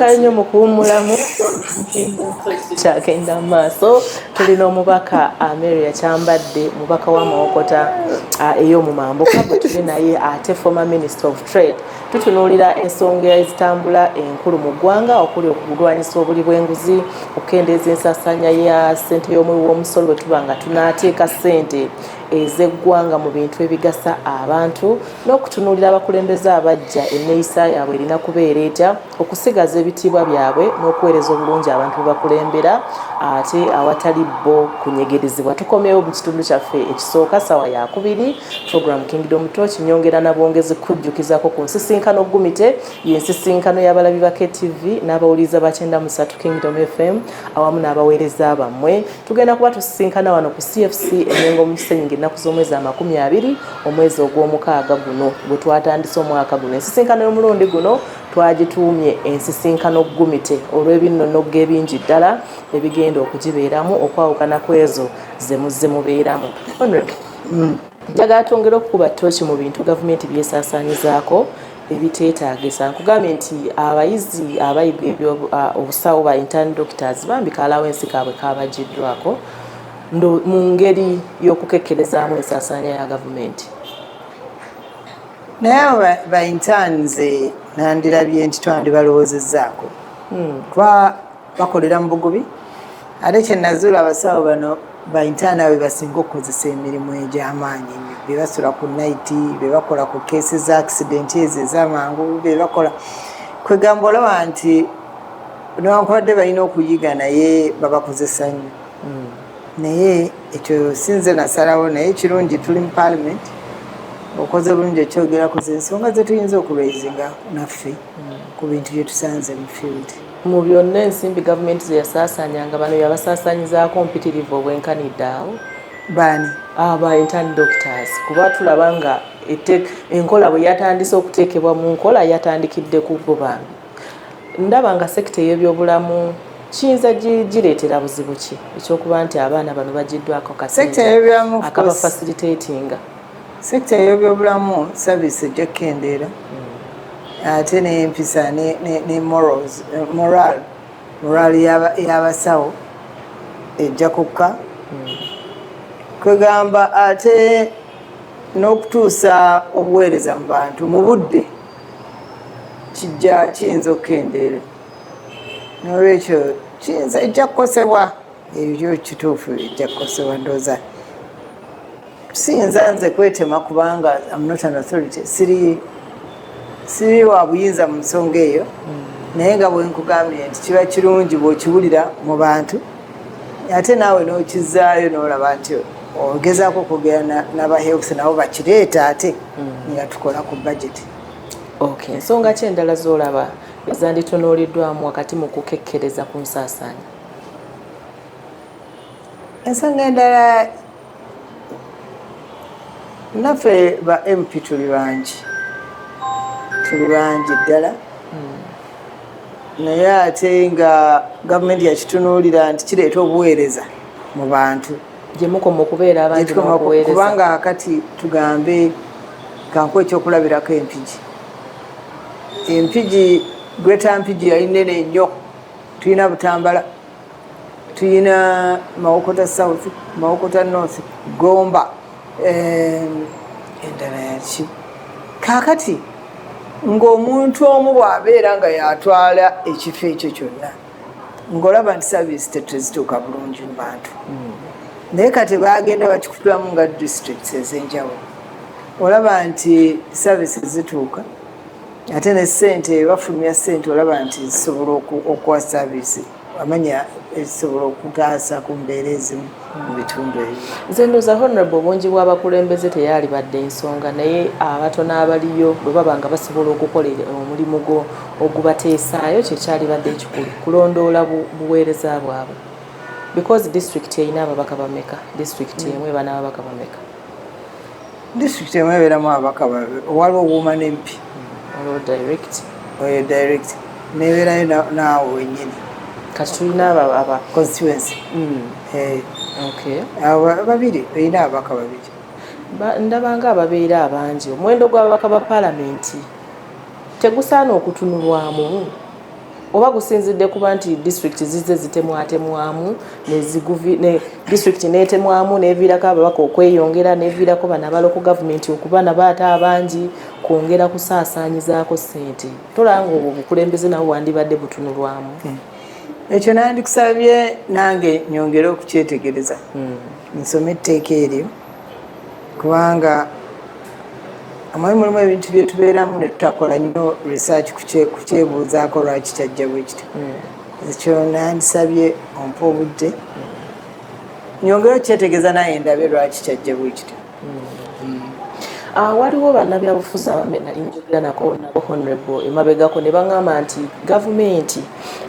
kale nnyo mu kuwummulamu kyagenda mu maaso. Tulina omubaka Mary Kyambadde, mubaka wa Mawokota ey'omu Mambuka, bwe tuli naye ate former Minister of Trade. Tutunuulira ensonga ezitambula enkulu mu ggwanga okuli okulwanyisa obuli bw'enguzi, okukendeeza ensaasaanya ya ssente y'omuwi w'omusolo bwe tuba nga tunaateeka ssente ez'eggwanga mu bintu ebigasa abantu, n'okutunuulira abakulembeze abajja enneeyisa yaabwe erina kubeera etya, okusigaza ebitiibwa byabwe n'okuweereza obulungi abantu be bakulembera ate awatali bo kunyegerezebwa. Tukomyewo mu kitundu kyaffe ekisooka ssaawa ya 2 program Kingdom Torch nyongera na bwongezi kujjukizako ku nsisinkano Gumite, y'ensisinkano y'abalabi ba KTV n'abawuliza ba 93 Kingdom FM awamu n'abaweereza bammwe. Tugenda kuba tusisinkana wano ku CFC Enengo mu Kisenyi ennaku z'omwezi 20 omwezi ogw'omukaaga guno bwe twatandise omwaka guno. Ensisinkano y'omulundi guno twagituumye ensisinkano Gumite olw'ebinnono ebingi ddala ebigenda okugibeeramu okwawukana ku ezo ze muzze mubeeramu. Njagala twongere okukuba ttooki mu bintu gavumenti byesaasaanyizaako ebiteetaagisa. Nkugambye nti abayizi abayiga obusawo ba intern doctors bambika allowance kaabwe kaabagiddwako mu ngeri y'okukekkerezaamu ensaasaanya ya gavumenti.
Naye ba interns nandirabye nti twandibalowoozezzaako kuba bakolera mu bugubi, ate kye nazuula abasawo bano ba intern abo basinga okukozesa emirimu egy'amaanyi, be basula ku naiti, be bakola ku keesi za accident ezo ez'amangu, be bakola kwegamba olaba nti newankubadde balina okuyiga naye babakozesa nnyo. Naye ekyo sinze nasalawo, naye kirungi tuli mu parliament okoze bulungi ekyogerako z'ensonga ze tuyinza okulwaizinga naffe ku bintu bye tusanze mu field.
Mu byonna ensimbi gavumenti ze yasaasaanyanga bano yabasaasaanyizaako mpitirivu obwenkanidde awo
baani
aba intern doctors, kuba tulaba nga enkola bwe yatandise okuteekebwa mu nkola yatandikidde ku bo bambi. Ndaba nga sekita y'ebyobulamu kiyinza gireetera buzibu ki ekyokuba nti abaana bano bagiddwako kasente akabafacilitatinga.
Sekita y'ebyobulamu service ejja kukendeera ate n'empisa ne moral y'abasawo ejja kukka. Kwegamba ate n'okutuusa obuweereza mu bantu mu budde kiyinza okukendeera. N'olwekyo ejja kukosebwa, ebyo kituufu ejja kukosebwa. Ndowooza siyinza nze kwetema kubanga I'm not an authority, siri wa buyinza mu nsonga eyo, naye nga bwe nkugambye nti kiba kirungi bw'okiwulira mu bantu ate naawe n'okizaayo n'olaba nti ogezaako okugera n'abahealth nabo bakireeta ate nga tukola ku budget.
Okay, ensonga ki endala z'olaba ezanditunuuliddwamu wakati mu kukekkereza ku nsaasaanya?
Ensonga endala naffe ba MP tuli bangi ddala, naye ate nga gavumenti yakitunuulira nti kireeta obuweereza mu bantu
gye mukoma okubeera abangi mukuweereza.
Kubanga kati tugambe kanku ekyokulabirako empigi Greater Mpigi yali nnene nnyo. Tulina Butambala, tulina Mawokota South, Mawokota North, Gomba, endala yaki. Kaakati ng'omuntu omu bw'abeera nga yatwala ekifo ekyo kyonna ng'olaba nti service tetuzituuka bulungi mu bantu. Naye kati baagenda bakikutulamu nga districts ez'enjawulo, olaba nti service zituuka ate ne ssente bafulumya ssente olaba nti zisobola okuwa service amanya ezisobola okutaasa ku mbeera ezimu mu bitundu ebyo.
Nze ndowooza honorable obungi bw'abakulembeze teyali badde ensonga, naye abatono abaliyo bwe baba nga basobola okukola omulimu ogubateesaayo kyekyali badde ekikulu kulondoola buweereza bwabwe. Because district erina ababaka bameka? District emu eba n'ababaka bameka?
District emu ebeeramu ababaka babiri, waliwo woman MP.
Waliwo direct?
Oyo direct. Nebeerayo naawe wennyini.
Kati tulina aba
constituency.
Okay.
Babiri, erina ababaka babiri.
Ndabanga ababeera abangi. Omuwendo gw'ababaka ba paalamenti tegusaana okutunulwamu. oba gusinzidde kuba nti district zizze zitemwatemwamu ne district netemwamu neviirako ababaka okweyongera neviirako bano abaloko gavumenti okuba nabaata abangi kwongera kusaasaanyizaako ssente tolaba nga obwo obukulembeze nabo wandibadde butunulwamu.
Ekyo nandikusabye nange nyongere okukyetegereza nsome etteeka eryo kubanga amwe mulimu ebintu byetubeeramu ne tutakola nnyo research kukyebuuzaako lwaki kyajja bwe kityo. Ekyo nandisabye ompa obudde nyongere okukyetegereza naye ndabe lwaki kyajja bwe kityo.
Waliwo bannabyabufuzi nali njogera nabo honorable emabegako ne baŋŋamba nti gavumenti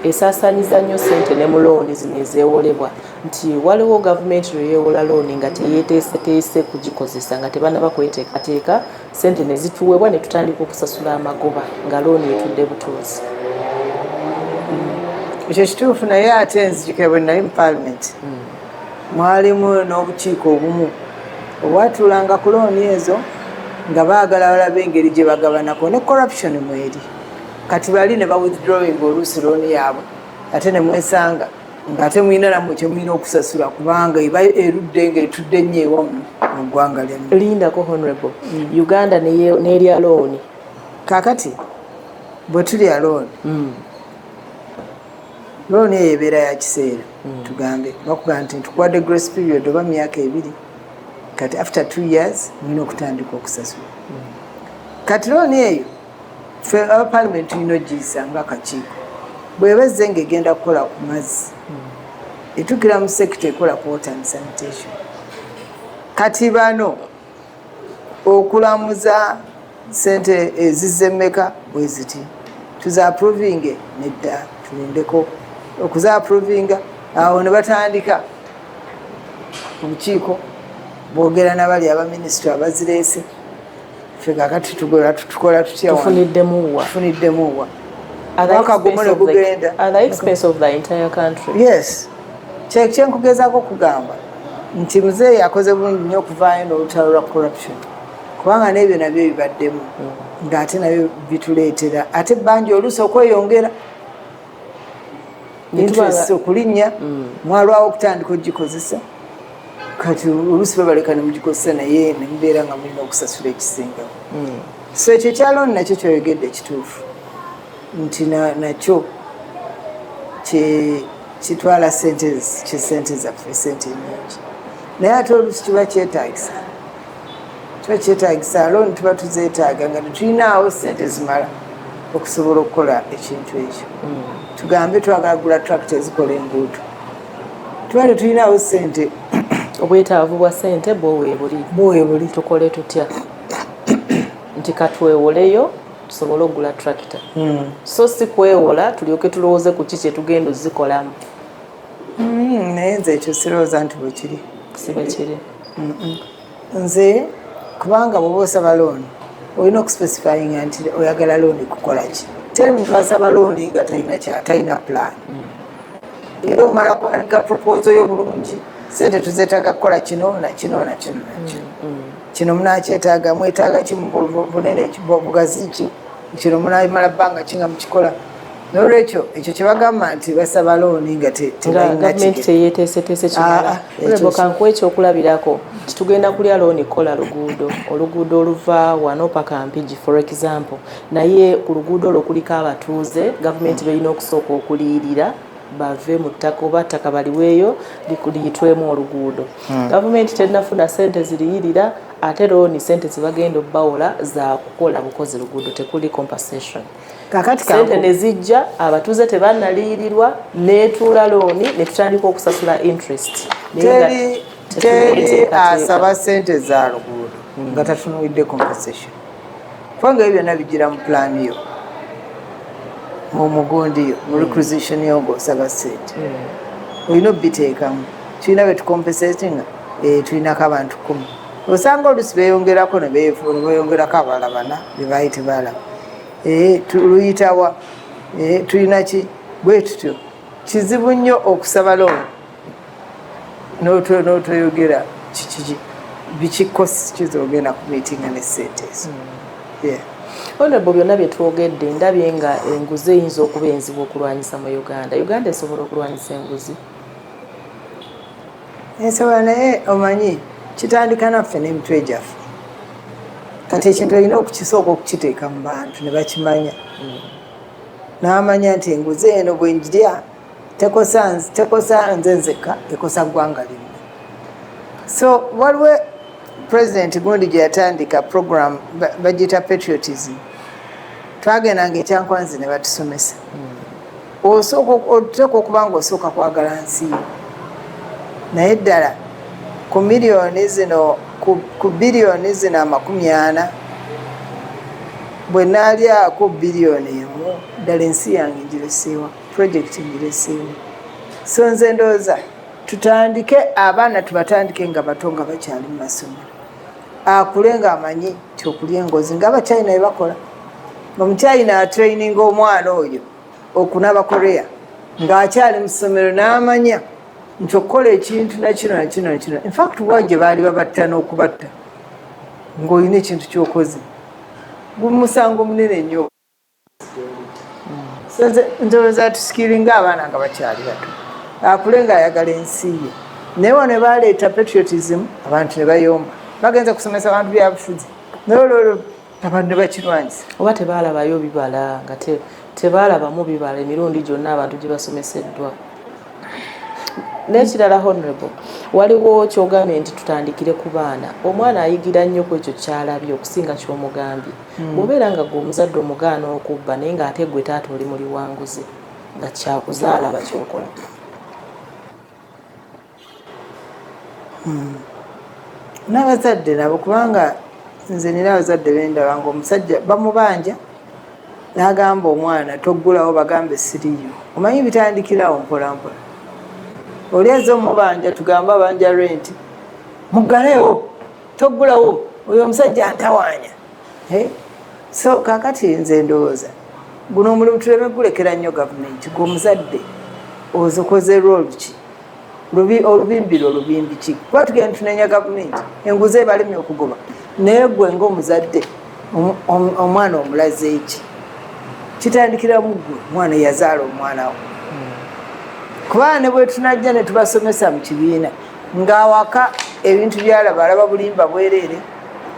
esaasaanyiza nnyo ssente ne mu looni zino ezeewolebwa nti waliwo gavumenti lweyeewola looni nga teyeeteeseteese kugikozesa nga tebanaba kweteekateeka ssente ne zituweebwa ne tutandika okusasula amagoba nga looni etudde butuuzi.
Ekyo kituufu naye ate nzijukira bwe nali mu paalamenti mwalimu n'obukiiko obumu obwatuulanga ku looni ezo nga baagala balabe engeri gye bagabanako ne corruption mweri kati bali ne bawithdrawing oluusi looni yaabwe ate ne mwesanga ng'ate mulina nammwe kye mulina okusasula kubanga eba erudde ng'etudde nnyo ewamu mu ggwanga lyonna.
Lindako honorable Uganda n'erya looni
kaakati bwe tulya looni looni eyo ebeera ya kiseera tugambe bakugamba nti tukuwadde grace period oba myaka 2 kati after 2 years mulina okutandika okusasula. Kati looni eyo ffe aba parliament tulina ogiyisa ng'akakiiko bw'eba ezze ng'egenda kukola ku mazzi etuukira mu sekita ekola ku water and sanitation. Kati bano okulamuza ssente ezizze mmeka bwe ziti tuzaapprovinge nedda tulindeko okuzaaprovinga awo ne batandika obukiiko boogera nabali abaminisitule abazireese ffe kakati tukola tutya tufuniddemuwa mwaka ne gugenda
at the expense of the entire country.
Yes, kyenkugezaako okugamba nti muzeeyi akoze bulungi nnyo okuvaayo n'olutalo lwa corruption kubanga n'ebyo nabyo bibaddemu ng'ate nabyo bituleetera ate ebbanja oluusi okweyongera interest okulinnya mwalwawo okutandika ogikozesa kati oluusi babaleka ne mugikozesa naye ne mubeera nga mulina okusasula ekisingawo. So ekyo kyalooni nakyo kyoyogedde kituufu nti nakyo kitwala ssente zaffe ssente nnyingi naye ate oluusi kiba kyetaagisa looni tuba tuzeetaaga nga tetulinaawo ssente zimala okusobola okukola ekintu ekyo. Tugambe twagala gula tractor ezikola enguudo tuba tetulinaawo ssente
obwetaavu bwa ssente bwoweebuli tukole tutya nti katwewoleyo tusobole okugula tractor so si kwewola tulyoke tulowooze ku ki kyetugenda ozikolamu.
Naye nze ekyo sirowooza nti bwe kiri
si bwe kiri.
Nze kubanga bw'oba osaba looni olina okuspecifyinga nti oyagala looni kukola ki. Teri muntu asaba looni nga talina plan era omala kuwanika proposal y'obulungi ssente tuzeetaaga kukola kino nakino nakino kino munakyetaaga mwetaaga ki bunene bugazi ki kino munamala bbanga kinga mukikola n'olwekyo ekyo kye bagamba nti basaba looni nga
gavumenti teyeeteeseteese kimala. Kankuwa ekyokulabirako titugenda kulya looni kukola oluguudo oluva wano paka Mpigi for example naye ku luguudo olwo kuliko abatuuze gavumenti balina okusooka okuliyirira bave mu ttaka oba ttaka baliweeyo liyitwemu oluguudo. Gavumenti terinafuna ssente ziriyirira ate looni ssente zibagenda obbawola za kukola bukozi luguudo tekuli compensation. Ssente ne zijja abatuuze tebannaliyirirwa neetuula looni ne tutandika okusasula interest.
Teri asaba ssente za luguudo nga tatunuulidde compensation kubanga ebyo byonna bigira mu pulaani yo mu mugundi yo mu requisition yo ng'osaba ssente olina obiteekamu tulina betukompensatinga tulinako abantu 10 osanga oluusi beeyongerako ne beeyongerako abalala 4 bebaali tebalaba tuluyitawa tulina ki bwe tutyo kizibu nnyo okusaba looni n'otoyogera kiki bikikosi kizogenda ku miitinga ne ssente ezo.
Honorable byonna bye twogedde ndabye nga enguzi eyinza okuba enzibu okulwanyisa mu Uganda esobola okulwanyisa enguzi
esobola naye omanyi kitandika naffe n'emitwe gyaffe kati ekintu olina okukisooka okukiteeka mu bantu ne bakimanya n'amanya nti enguzi eno bwe njirya tekosa nze nzekka ekosa ggwanga limu. So waliwo President gundi gye yatandika program bagiyita patriotism twagendanga ekyankwanzi ne batusomesa oteeka okuba nga osooka kwagala nsi yo naye ddala ku miliyoni zino ku biliyoni zino 40 bwe naalyako biliyoni emu ddala ensi yange ngireseewa projekiti ngireseewa. So nze ndowooza tutandike abaana tubatandike nga bato nga bakyali mu masomero akule ng'amanyi nti okulya engozi ng'Abachina bye bakola. Omuchina atraininga omwana oyo okunaba Korea ng'akyali mu ssomero n'amanya nti okukola ekintu nakino nakino nakino. In fact wajje baali babatta n'okubatta ng'olina ekintu ky'okoze musango munene nnyo. So ndowooza tusikiringa abaana nga bakyali bato akule ng'ayagala ensi ye. Naye wano ne baleeta patriotism abantu ne bayomba bagenza kusomesa abantu byabufuzi nololo abantu ne bakirwanyisa
oba tebaalabayo bibala nga tebaalabamu bibala emirundi gyonna abantu gye basomeseddwa. N'ekirala Honorable waliwo kyogambye nti tutandikire ku baana omwana ayigira nnyo ku ekyo kyalabye okusinga ky'omugambye bw'obeera nga gwe omuzadde omugaana okubba naye ng'ate gwe taata oli muli wanguzi nga kyakuzaala bakyokola.
N'abazadde nabo kubanga nze nina abazadde bendaba nga omusajja bamubanja n'agamba omwana toggulawo bagambe siriyo. Omanyi bitandikirawo mpolampola oli azze omubanja tugambe abanja renti muggalewo toggulawo oyo omusajja antawaanya. So kakati nze ndowooza guno omulimu tuleme gulekera nnyo gavumenti gwe omuzadde ozokoze role ki olubimbiro olubimbi ki kuba tugenda tunenya gavumenti enguzi ebalemye okugoba naye gwe ng'omuzadde omwana omulaze eki kitandikiramu gwe omwana yazaala omwana we. Kubanga ne bwe tunajja ne tubasomesa mu kibiina ng'awaka ebintu byalaba alaba bulimba bwereere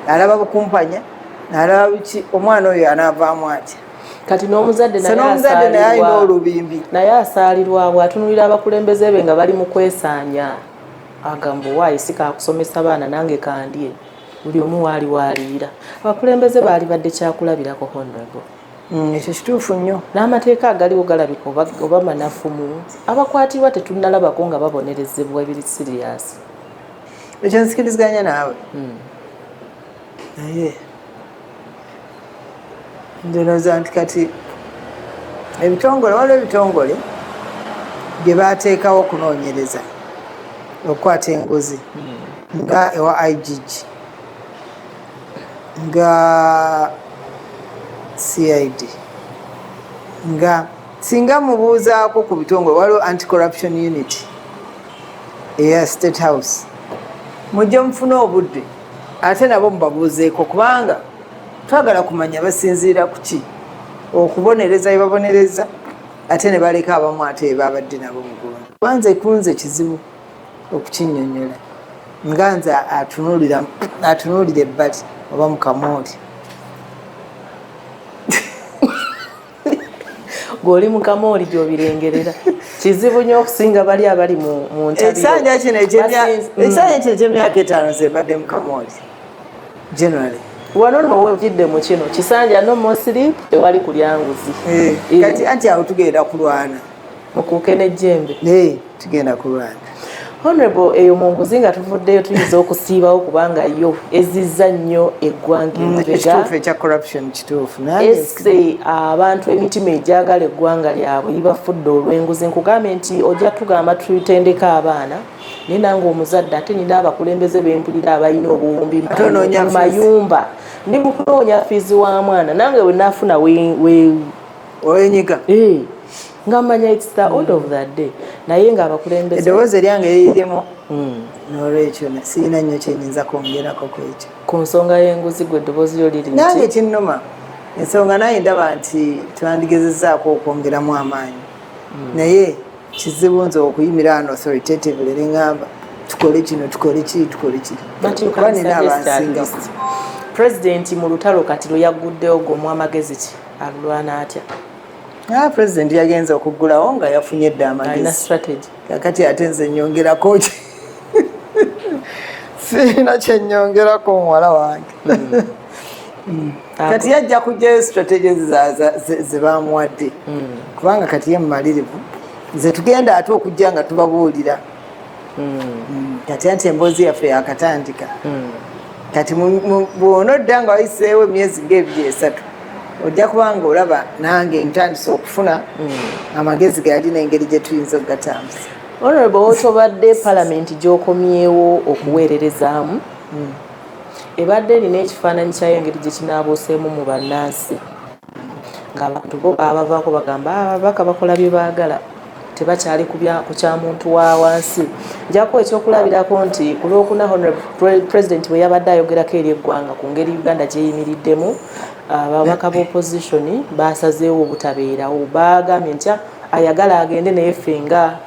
alaba bukumpanya alaba biki omwana oyo anaavaamu atya.
Kati n'omuzadde
naye alina olubimbi
naye asaalirwawo atunulira abakulembeze be nga bali mu kwesaanya agamba waayi si kaakusomesa baana nange kandye buli omu waali waaliira. Abakulembeze baali badde kyakulabirako Honorable.
Ekyo kituufu nnyo.
N'amateeka agaliwo galabika oba manafumu abakwatirwa tetunnalabako nga babonerezebwa ebiri siriyasi.
Ekyo nsikiriziganya naawe naye ndowooza nti kati ebitongole waliwo ebitongole bye baateekawo okunoonyereza okukwata enguzi nga ewa IGG nga CID nga singa mubuuzaako ku bitongole waliwo anti-corruption unit eya State House mujje mufune obudde ate nabo mubabuuzeeko kubanga twagala kumanya basinziira ku ki okubonereza bye babonereza ate ne baleka abamu ate babadde nabo mugonda. Kwanza ekunze kizibu okukinnyonnyola nga nze atunuulira ebbali oba mu kamooli.
Gw'oli mu kamooli gy'obirengerera kizibu nnyo okusinga bali abali mu ntabiro.
Ekisanja kino eky'emyaka 5 nze mbadde mu kamooli generally.
Wano n'owevudde mu kino kisanja no more sleep tewali kulya nguzi.
Kati anti awo tugenda kulwana
mukuuke n'ejjembe.
Tugenda kulwana.
Honorable eyo mu nguzi nga tuvuddeyo tuyinza okusiibawo kubanga yo ezizza nnyo eggwanga emabega.
Ekituufu ekya corruption kituufu.
Ese abantu emitima egyagala eggwanga lyabwe libafudde olw'enguzi. Nkugambye nti ojja tugamba tutendeka abaana naye nange omuzadde ate nina abakulembeze bempulira abalina obuwumbi mu mayumba ndi mu kunoonya fiizi wa mwana nange we naafuna
wenyiga
nga mmanya extra all of that day naye nga abakulembeze
eddoboozi eryange liririmu n'olwekyo sirina nnyo kyenyinza kwongerako ku ekyo
ku nsonga y'enguzi gwe eddoboozi lyo liri
nange kinnuma ensonga naye ndaba nti twandigezezaako okwongeramu amaanyi naye kizibu nze okuyimira wano authoritatively ne ŋŋamba tukole kino tukole kiri kuba nina abansingaku.
Pulezidenti mu lutalo kati lwe yagguddewo gwomu amagezi ki alulwana atya?
Pulezidenti yagenza okuggulawo nga yafunye dda amagezi kakati ate nze nnyongerako ki sirina kyennyongerako muwala wange kati yajja kujjayo strategies ze bamuwadde kubanga kati ye mumalirivu nze tugenda ate okujja nga tubabuulira kati anti emboozi yaffe yakatandika kati bw'onodda nga wayiseewo emyezi nga 2-3 ojja kubanga olaba nange ntandise okufuna amagezi galina engeri gye tuyinza okugatambuza.
Honorable, otobadde palamenti gy'okomyewo okuweererezaamu ebadde erina ekifaananyi kyayo engeri gye kinaabuuseemu mu bannansi ng'abantu bo abavaako bagamba ababaka bakola bye baagala tebakyali ku kya muntu wa wansi. Njako ekyokulabirako nti ku Lwokuna Honorable President bwe yabadde ayogerako eri eggwanga ku ngeri Uganda gyeyimiriddemu ababaka b'opposition baasazeewo obutabeerawo baagambye nti ayagala agende naye ffe nga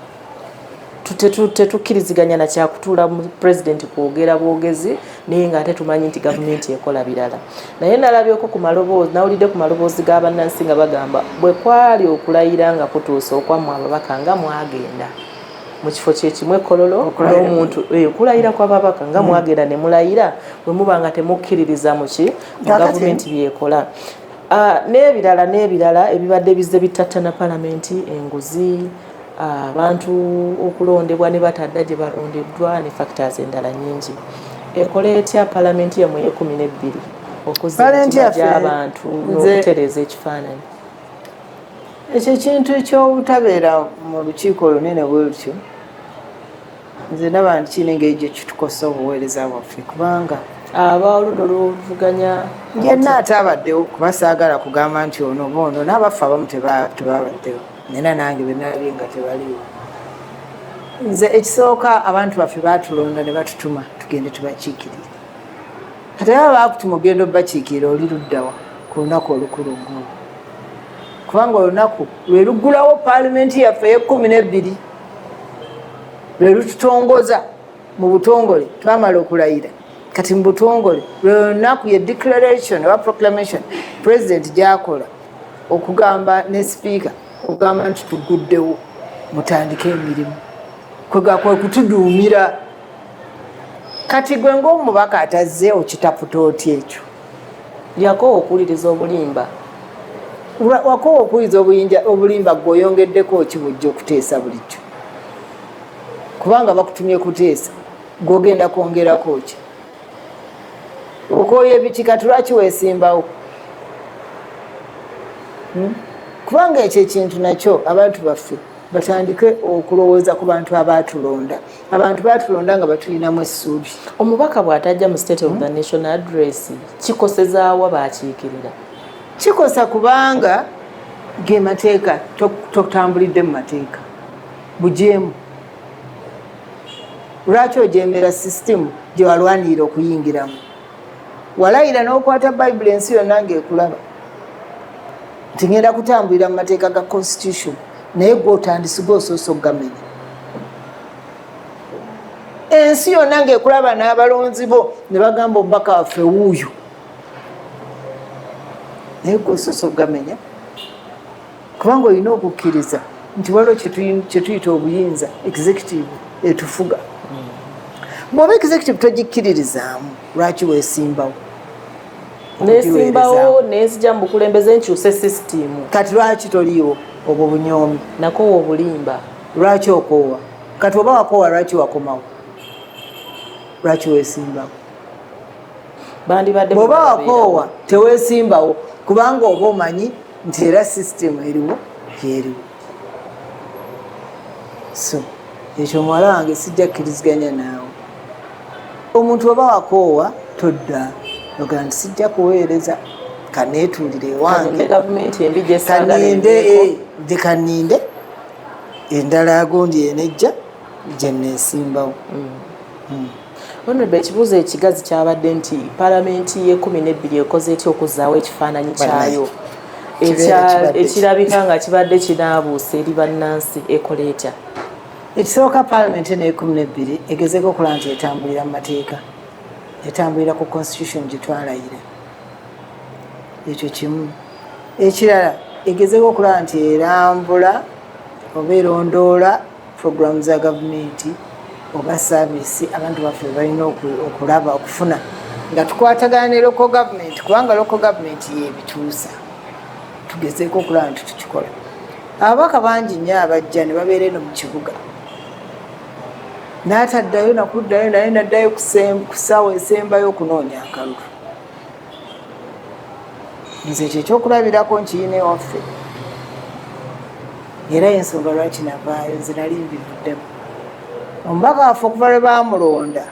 tetukkiriziganya na kyakutuula mu pulezidenti kwogera bwogezi naye ng'ate tumanyi nti gavumenti ekola birala. Naye nalabyeko ku maloboozi nawulidde ku maloboozi g'abannansi nga bagamba bwe kwali okulayira nga kutuuse okwammwe ababaka nga mwagenda mu kifo kyekimu ekololo n'omuntu okulayira kw'ababaka nga mwagenda ne mulayira bwe muba nga temukkiririza mu gavumenti byekola. N'ebirala ebibadde bizze bitattana palamenti enguzi abantu okulondebwa ne batadda gye balondeddwa ne factors endala nnyingi. Ekola etya palamenti yammwe ye12 okuzza gy'abantu n'okutereeza ekifaananyi?
Ekyo kintu eky'obutabeera mu lukiiko olunene bwe lutyo nze ndaba nti kiina engeri gye kitukosa obuweereza bwaffe kubanga
ab'oludo lw'oluvuganya
yenna ate abaddewo kuba saagala kugamba nti ono boono n'abaffe abamu tebabaddewo nena nange benalabye nga tebaliwo. Nze ekisooka abantu baffe baatulonda ne batutuma tugende tubakiikirire. Kati aba baakutuma ogenda obakiikirira oli luddawa ku lunaku olukulu ng'olwo kubanga olunaku lwe luggulawo paalamenti yaffe ye12 lwe lututongoza mu butongole twamala okulayira kati mu butongole lwe lunaku ye declaration oba proclamation president gy'akola okugamba ne speaker okugamba nti tuguddewo mutandike emirimu kwe kutuduumira. Kati gwe ng'omubaka atazze okitaputa otya ekyo?
Yakoowa okuwuliriza obulimba.
Wakoowa okuwuliriza obulimba gw'oyongeddeko ki bujja okuteesa bulijjo? Kubanga bakutumye kuteesa gw'ogenda kwongerako ki? Okooya ebiki kati lwaki weesimbawo? Kubanga ekyo ekintu nakyo abantu baffe batandike okulowooza ku bantu abaatulonda. Abantu baatulonda nga batulinamu essuubi.
Omubaka bw'atajja mu State of the National Address kikosezaawa baakiikirira?
Kikosa kubanga ge mateeka totambulidde mu mateeka bujeemu. Lwaki ojembera sisitemu gye walwanirira okuyingiramu? Walayira n'okwata Bayibuli ensi yonna ng'ekulaba nti ngenda kutambulira mu mateeka ga constitution naye gw'otandise gw'osoosa okugamenya. Ensi yonna ng'ekulaba n'abalonzi bo ne bagamba omubaka waffe wuuyo naye gw'osoosa okugamenya kubanga olina okukkiriza nti waliwo kye tuyita obuyinza executive etufuga. Bw'oba executive togikkiririzaamu lwaki weesimbawo?
Neesimbawo neezija mu bukulembeze nkyuse sisitimu.
Kati lwaki toliiwo obwo bunyoomi?
Nakoowa obulimba.
Lwaki okoowa? Kati oba wakoowa lwaki wakomawo? Lwaki weesimbawo? Bw'oba wakoowa teweesimbawo kubanga oba omanyi nti era sisitimu eriwo yeeriwo. So ekyo muwala wange sijja kkiriziganya naawe. Omuntu oba wakoowa todda ogaa nti sijja kuweereza kaneetuulire ewange kaninde endala agundi enejja gye neesimbawo.
Honorable ekibuuzo ekigazi kyabadde nti paalamenti ye12 ekoze etya okuzzaawo ekifaananyi kyayo ekirabika nga kibadde kinaabuusa eri bannansi ekola etya?
Ekisooka paalamenti ene12 egezeeko okulaba nti etambulira mu mateeka, etambulira ku constitution gye twalayira. Ekyo kimu. Ekirala egezeeko okulaba nti erambula oba erondoola puroguramu za gavumenti oba saavisi abantu baffe balina okulaba okufuna nga tukwatagana ne local government, kubanga local government yebituusa. Tugezeeko okulaba nti tukikola. Ababaka bangi nnyo abajja ne babeera eno mu kibuga n'ataddayo nakuddayo naye naddayo ku ssaawa esembayo okunoonya akalulu. Nze ekyo ekyokulabirako nkiyina ewaffe era ensonga lwaki navaayo nze nali mbivuddemu. Omubaka waffe okuva lwe baamulonda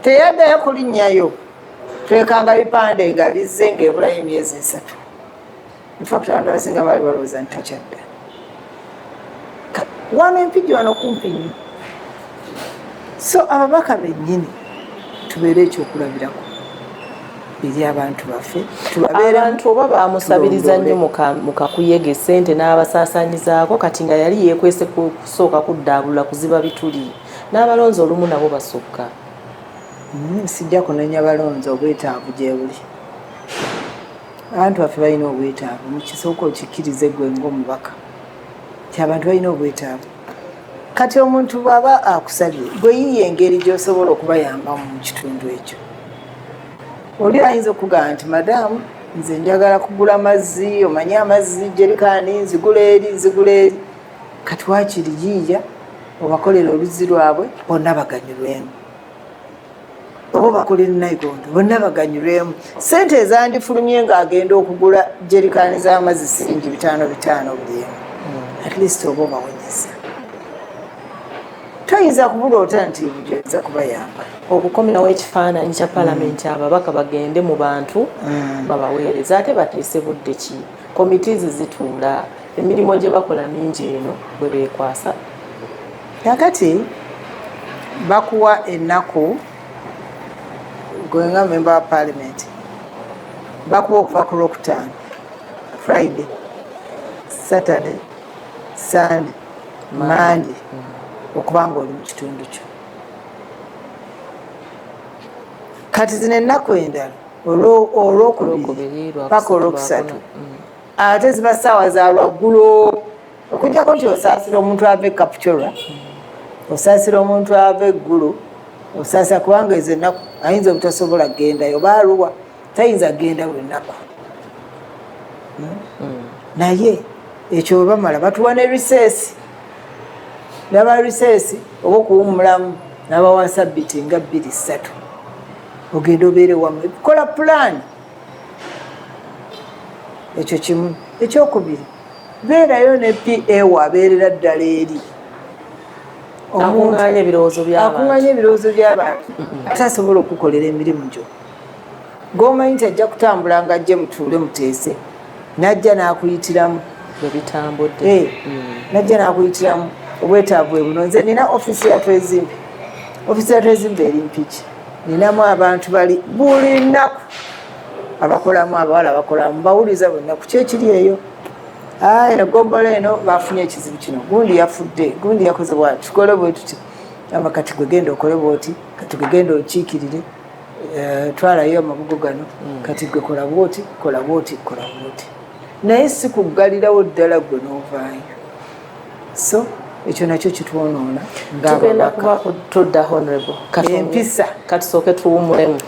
teyaddayo kulinnyayo, twekanga bipande nga bizze ng'ebulayo emyezi 3. Infact abantu abasinga baali balowooza nti takyadda. Wano empigi wano kumpi nnyo. So ababaka bennyini tubeere ekyokulabirako eri abantu baffe.
Abantu oba baamusabiriza nnyo mu kakuyege ssente n'abasaasaanyizaako kati nga yali yeekwese kusooka kuddaabulula kuziba bituli n'abalonzi olumu nabo basukka.
Sijja kunenya balonzi obwetaavu gye buli. Abantu baffe balina obwetaavu mukisooka okikkirize gwe ng'omubaka ti abantu balina obwetaavu. Kati omuntu bw'aba akusabye gwe yiiye engeri gy'osobola okubayambamu mu kitundu ekyo. Oli ayinza okugamba nti madaamu nze njagala kugula mazzi, omanye amazzi jerikaani nzigula eri. Kati waakiri yiiya obakolera oluzzi lwabwe bonna baganyulwemu. Oba bakolera nayikondo bonna baganyulwemu. Ssente ezandifulumye ng'agenda okugula jerikaani z'amazzi siringi 5 buli emu. At least oba obawonyeza. Toyinza kubuloota nti bujeza kubayamba.
Okukomerawo ekifaananyi kya paalamenti ababaka bagende mu bantu babaweereza ate bateese budde ki? Komitiizi zituula emirimu gye bakola mingi eno bwe beekwasa.
Kakati bakuwa ennaku gwe nga member wa paalamenti bakuwa okuva ku Lwokutaano, Friday, Saturday, Sunday, Monday okubanga oli mu kitundu kyo. Kati zino ennaku endala olwokubiri paka olwokusatu ate ziba ssaawa za lwaggulo okujjako nti osaasira omuntu ava e Kapchorwa, osaasira omuntu ava eggulu, osaasira kubanga ezo ennaku ayinza obutasobola kgendayo oba Arua tayinza kgenda buli nnaku. Naye ekyo bwe bamala batuwa ne riseesi n'aba riseesi oba okuwummulamu n'abawa sabbiti nga 2-3 ogenda obeere wamu kola pulaani. Ekyo kimu. Ekyokubiri beerayo ne PA wabeerera ddala eri
Akuŋŋaanya
ebirowoozo by'abantu ate asobola okukolera emirimu gyo. G'omanyi nti ajja kutambula nga ajje mutuule muteese n'ajja n'akuyitiramu
bwe bitambudde.
N'ajja n'akuyitiramu obwetaavu bwe buno. Nze nina ofiisi ya twezimbe. Ofiisi ya twezimbe eri mpiki. Ninamu abantu bali buli nnaku abakolamu, abawala bakolamu, bawuliza buli nnaku kyekiri eyo. Eggombolola eno bafunye ekizibu kino, gundi yafudde, gundi yakoze bwati, tukole bwe tuti. Aba kati gwe genda okole bwoti, kati gwe genda okiikirire, twalayo amabugo gano, kati gwe kola bwoti, kola bwoti, kola bwoti. Naye si kuggalirawo ddala gwe n'ovaayo. So ekyo nakyo kitwonoona
tugenda kuba tudda honorable
empisa
katusooke tuwumulemu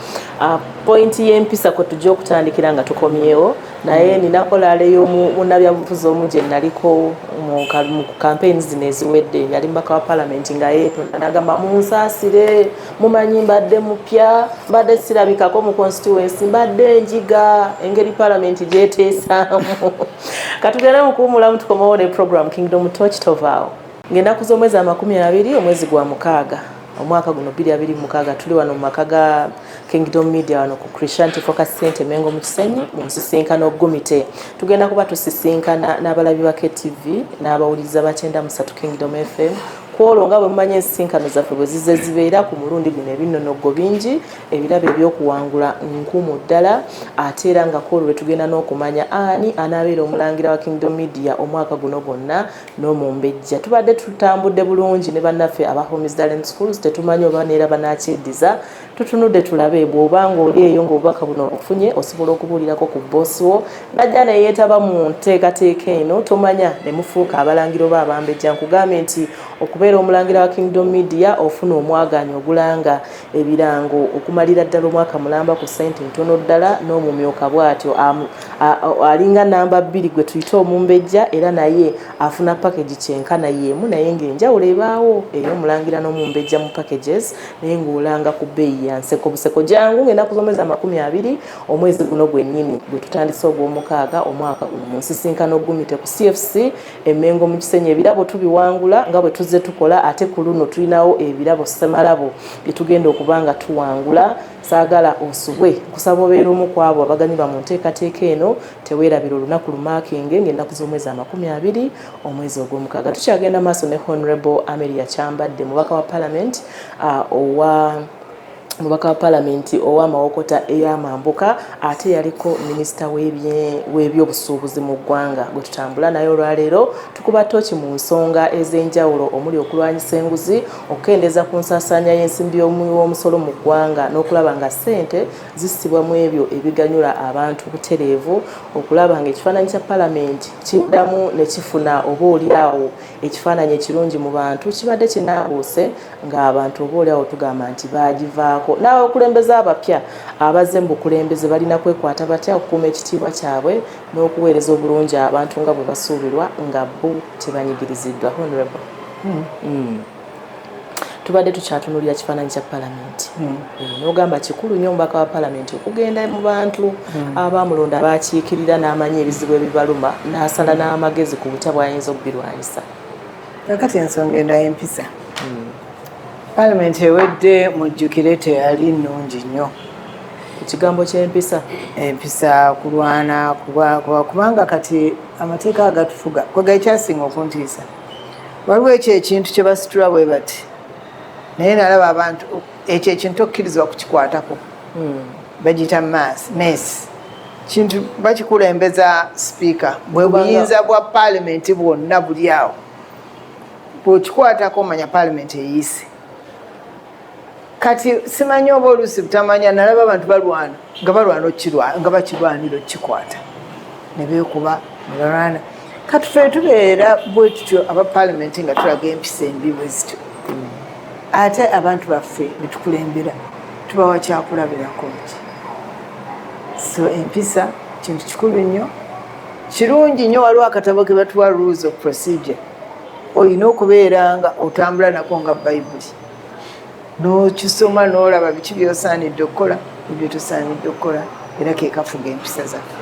pointi y'empisa kwe tujja okutandikira nga tukomyewo naye ninakola y'omunnabyabufuzi omu gye naliko mu campaigns zino eziwedde yali mbaka wa paalamenti nga yeetonda n'agamba munsaasire mumanyi mbadde mupya mbadde sirabikako mu constituency mbadde njiga engeri paalamenti gyeteesaamu katugende mu kuwumulamu tukomewo ne program Kingdom Torch tovaawo ng'ennaku z'omwezi 20 omwezi gwa mukaaga omwaka guno 2026 tuli wano mu maka ga Kingdom Media wano ku Christianity Focus Center Mengo mu Kisenyi mu nsisinkano Gumite. Tugenda kuba tusisinkana n'abalabi ba KTV n'abawuliriza ba 93 Kingdom FM kwolwo nga bwe mumanyi ensisinkano zaffe bwe zize zibeera ku mulundi guno ebinnonogo bingi ebirabo ebyokuwangula nkumu ddala ate era nga kwolwo lwe tugenda n'okumanya ani anaabeera omulangira wa Kingdom Media omwaka guno gwonna n'omumbejja. Tubadde tutambudde bulungi ne bannaffe aba Homes Talent Schools, tetumanyi oba neera banakyeddiza. Tutunudde tulabe bw'obanga oli eyo ng'obubaka buno ofunye osobola okubuulirako ku boosi wo najja ne yeetaba mu nteekateeka eno tomanya ne mufuuka abalangira oba abambejja. Nkugambe nti okubeera omulangira wa Kingdom Media ofuna omwagaanya ogulanga ebirango okumalira ddala omwaka mulamba ku ssente ntono ddala n'omumyuka bw'atyo alinga namba 2 gwe tuyita omumbejja era naye afuna package kyenkana yeemu naye ng'enjawulo ebaawo ey'omulangira n'omumbejja mu packages naye ng'olanga ku bbeeyi ya nseko buseko. Jangu ng'ennaku z'omwezi 20 omwezi guno gwennyini gwe tutandise ogw'omukaaga omwaka guno mu nsisinkano gumite ku CFC Emmengo mu Kisenyi. Ebirabo tubiwangula nga bwe tuzze tukola ate ku luno tulinawo ebirabo ssemalabo bye tugenda okuba nga tuwangula. Saagala osubwe kusaba obeera omu ku abo abaganyulwa mu nteekateeka eno teweerabira olunaku lumaakinge ng'ennaku z'omwezi 20 omwezi ogw'omukaaga. Tukyagenda maaso ne Honorable Amelia Kyambadde mubaka wa Palamenti ow'amawokota ey'amambuka ate yaliko minisita w'ebyobusuubuzi mu ggwanga gwe tutambula naye olwaleero tukuba ttooki mu nsonga ez'enjawulo omuli okulwanyisa enguzi, okukendeeza ku nsaasaanya y'ensimbi y'omusolo mu ggwanga n'okulaba nga ssente zissibwa mu ebyo ebiganyula abantu butereevu, okulaba ng'ekifaananyi kya Palamenti kiddamu ne kifuna obaolyawo ekifaananyi ekirungi mu bantu kibadde kinaabuuse ng'abantu obaolyawo tugamba nti baagivaako. Naawe okulembeza abapya abazze mu bukulembeze balina kwekwata batya okukuuma ekitiibwa kyabwe n'okuweereza obulungi abantu nga bwe basuubirwa nga bo tebanyigiriziddwa. Honorable, tubadde tukyatunuulira kifaananyi kya Palamenti n'ogamba kikulu nnyo omubaka wa Palamenti okugenda mu bantu abamulonda baakiikirira n'amanya ebizibu ebibaluma n'asala n'amagezi ku butya bw'ayinza okubirwanyisa.
Kakati ensonga enda y'empisa Palamenti ewedde mujjukire teyali nnungi nnyo.
Ekigambo ky'empisa
empisa kulwana kubanga kati amateeka agatufuga kwega ekyasinga okuntiisa waliwo ekyo ekintu kye basitula bwe bati naye nalaba abantu ekyo ekintu tokkirizibwa kukikwatako bagiyita mess kintu bakikulembeza sipiika bwe buyinza bwa Palamenti bwonna buli awo bw'okikwatako omanya Palamenti eyiise. Kati simanyi oba oluusi butamanya nalaba abantu balwana nga bakirwanira okikwata ne beekuba ne balwana. Kati ffe tubeera bwe tutyo aba Palamenti nga tulaga empisa embi bwe zityo ate abantu baffe ne tukulembera tubawa kyakulabirako ki. So empisa kintu kikulu nnyo kirungi nnyo. Waliwo akatabo ke batuwa rules of procedure olina okubeera nga otambula nako nga Bayibuli n'okisoma n'olaba biki by'osaanidde okukola ebyo tosaanidde okukola era ke kafuga empisa zaffe.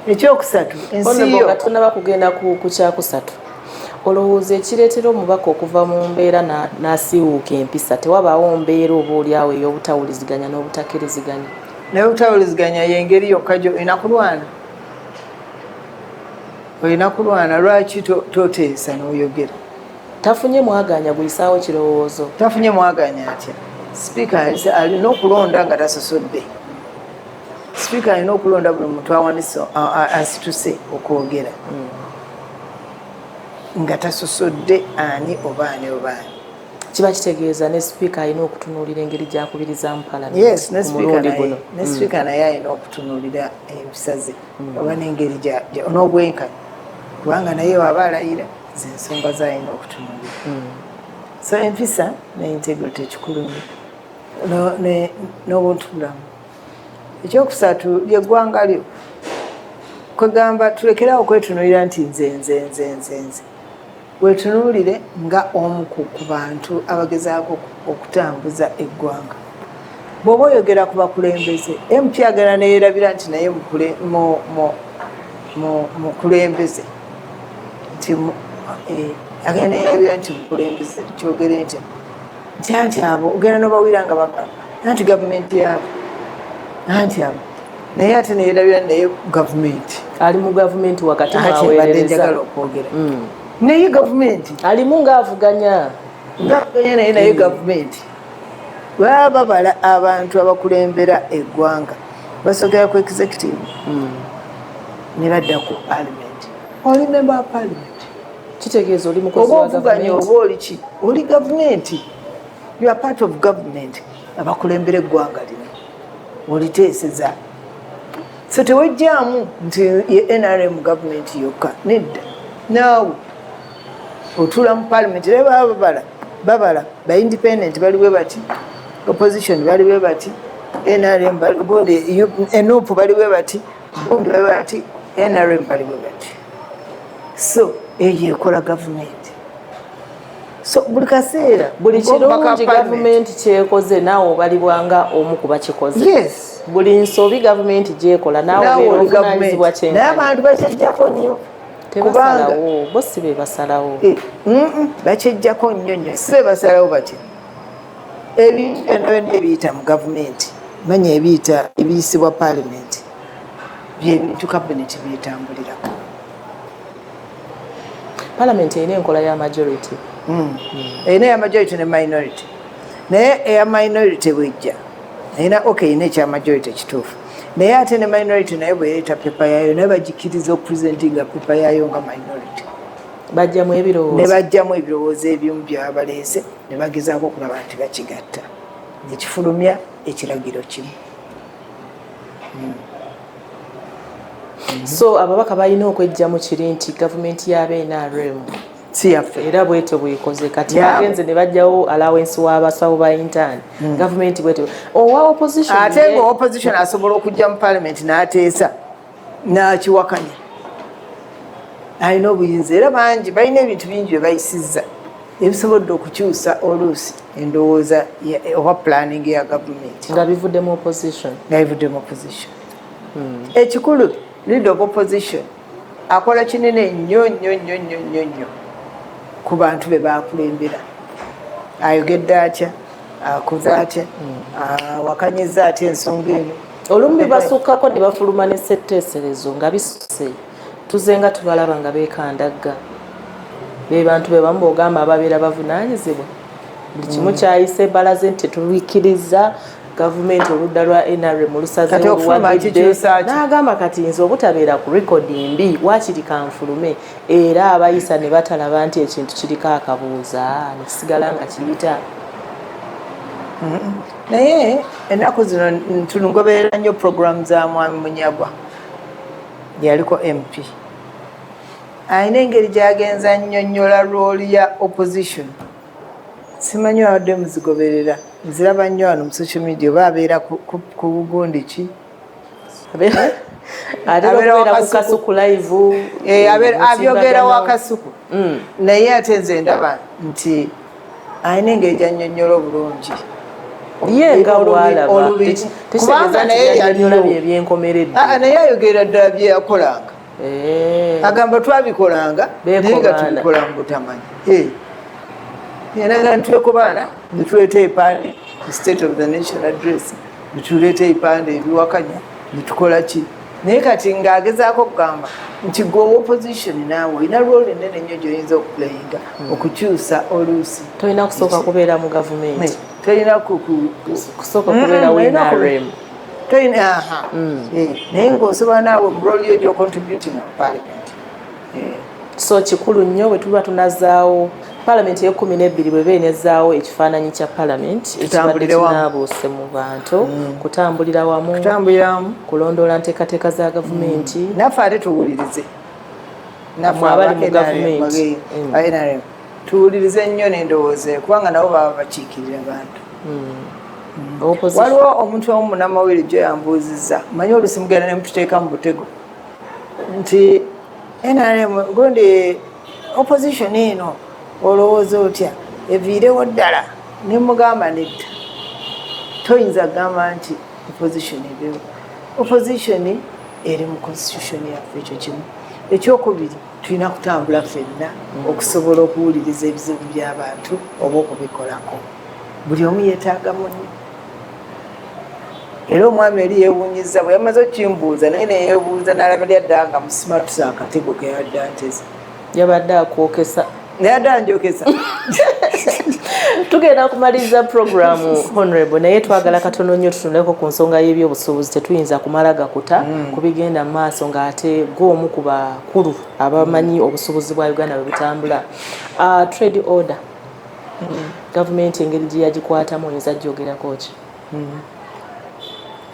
Ekyokusatu ensi yo
tunaba kugenda ku kyakusatu olowooza ekireetera omubaka okuva mu mbeera n'asiiwuuka empisa tewabaawo mbeera obaolyawo ey'obutawuliziganya n'obutakkiriziganya.
naye obutawuliziganya y'engeri yokka gyo olina kulwana lwaki toteesa n'oyogera.
Tafunye mwaganya guyisaawo kirowoozo.
Tafunye mwaganya atya? Sipiika alina okulonda nga tasosodde. Sipiika alina okulonda buli muntu awanise asituse okwogera nga tasosodde ani obaani.
Kiba kitegeeza ne sipiika alina okutunuulira engeri gy'akubirizaamu Palamenti.
Yes, ne sipiika naye alina okutunuulira empisa ze oba n'engeri n'obwenkanya kubanga naye waba alayira ensonga zalina okutunuulira. So empisa ne integrity kikulu n'obuntubulamu. Ekyokusatu ly'eggwanga lyo kwegamba tulekerawo kwetunuulira nti nze wetunuulire nga omu ku bantu abagezaako okutambuza eggwanga. Bw'oba oyogera ku bakulembeze MP agenda neyeerabira nti naye mukulembeze nti agenda neyeerabira nti mukulembeze kyogere nti abo ogenda n'obawira nga bagamba anti gavumenti yaabo anti abo naye ate neyeerabira naye gavumenti
ali mu gavumenti wakati mwaweerereza
njagala okwogera naye gavumenti
alimu ng'avuganya
naye gavumenti baba babala abantu abakulembera eggwanga basogera ku executive ne badda ku parliament. Oli member wa parliament
kitegeeza oli mukozi
oba
wa
ovuganya
gavumenti
oba oli ki oli gavumenti, you are part of government abakulembera eggwanga lino oliteeseza. So tewejjaamu nti ye NRM gavumenti yokka, nedda naawe otula mu parliament era babala ba independent baliwe bati, opposition baliwe bati, NRM enupu baliwe bati, bombi baliwe bati, NRM baliwe bati. So eyo ekola gavumenti. So buli kaseera
buli kirungi gavumenti kyekoze naawe obalibwanga omu kuba kikoze.
Yes.
Buli nsobi gavumenti gyekola naawe obuvunaanyizibwa kyenkana.
Naye abantu bakyejjako nnyo.
Tebasalawo bo si be basalawo.
Bakyejjako nnyo nnyo si be basalawo batya. Ebintu byonna ebiyita mu gavumenti manya ebiyita ebiyisibwa paalamenti byebintu kabineti byetambulirako.
Paalamenti erina enkola ya majority.
Erina eya majority ne minority. Naye eya minority bwejja erina erina ekya majority ekituufu. Naye ate ne minority naye bwereeta pepa yaayo naye bagikiriza okupresentinga pepa yaayo nga minority.
Bajjamu ebirowoozo.
Ne bajjamu ebirowoozo ebimu byaba baleese ne bagezaako okulaba nti bakigatta ne kifulumya ekiragiro kimu.
So ababaka balina okwejjamu kiri nti gavumenti y'abe NRM
si yaffe
era bwetyo bwikoze kati bagenze ne bajjawo allowance w'abasawo ba intern gavumenti bwetyo owa opposition
ate nga opposition asobola okujja mu parliament n'ateesa n'akiwakanya alina obuyinza era bangi balina ebintu bingi bye bayisizza ebisobodde okukyusa oluusi endowooza oba planning ya gavumenti
nga bivudde mu opposition.
Ekikulu leader of opposition akola kinene nnyo nnyo nnyo nnyo nnyo nnyo ku bantu be bakulembera. Ayogedde atya, akoze atya, awakanyizza atya ensonga eno.
Olumu bibasukkako ne bafuluma ne ssetteeserezo nga bisuse tuzenga tubalaba nga beekandagga. Be bantu be bamu b'ogamba ababeera bavunaanyizibwa buli kimu kyayise balaze nti tetubikkiriza gavumenti oludda lwa NRM olusazeewo oluwagidde n'agamba kati nze obutabeera ku rekodi mbi waakiri kanfulume era abayisa ne batalaba nti ekintu kiriko akabuuza ne kisigala nga kiyita.
Naye ennaku zino tunugoberera nnyo programu za Mwami Munyagwa yaliko MP. Alina engeri gy'agenza nnyonnyola rooli ya opposition. Simanyi abadde muzigoberera nziraba nnyo wano mu social media oba abeera ku bugundi ki
abeera ku Kasuku live
abyogera wa Kasuku naye ate nze ndaba nti alina engeri gy'annyonnyola obulungi
ye nga olwalaba tekitegeza nti yannyonnyola byebyenkomeredde
naye ayogera ddala bye yakolanga agamba twabikolanga naye nga tubikola mu butamanyi. Yanaga ntwekobaana nituleeta ebipande state of the nation address nituleeta ebipande ebiwakanya nitukola ki naye kati ng'agezaako okugamba nti gwe opposition naawe olina role ennene nnyo gy'oyinza okupulayinga okukyusa oluusi.
Tolina kusooka kubeera mu gavumenti,
tolina
kusooka kubeera mu NRM,
tolina naye ng'osobola naawe mu role yo gy'ocontributing mu parliament.
So kikulu nnyo bwe tuba tunazaawo Parliament ye 12 bwe beenezaawo ekifaananyi kya Parliament ekibadde kinaabuuse mu bantu kutambulira wamu kulondoola nteekateeka za gavumenti
naffe ate tuwulirize
naffe abali mu gavumenti
tuwulirize nnyo n'endowooza kubanga nabo baba bakiikirira bantu. Waliwo omuntu omu munnamawulire gyo yambuuzizza manyi oluusi mugenda ne mututeeka mu butego nti NRM gundi opposition eno olowooza otya eviirewo ddala ne mugamba nedda toyinza kugamba nti opposition ebeewo. Opposition eri mu constitution yaffe ekyo kimu. Ekyokubiri tulina kutambula ffenna okusobola okuwuliriza ebizibu by'abantu oba okubikolako. Buli omu yeetaaga munne. Era omwami eri yeewuunyizza bwe yamaze okukimbuuza naye neyeebuuza n'alaba lyadda nga musima tusa akatego ke yadde anteze
yabadde akwokesa
yadde anjokesa
tugenda kumaliriza programu honorable naye twagala katono nnyo tutunuleko ku nsonga y'ebyobusuubuzi tetuyinza kumala gakuta kubigenda mu maaso ng'ate gw'omu ku bakulu abamanyi obusuubuzi bwa Uganda bwe butambula. Trade order gavumenti engeri gye yagikwatamu oyinza gyogerako ki?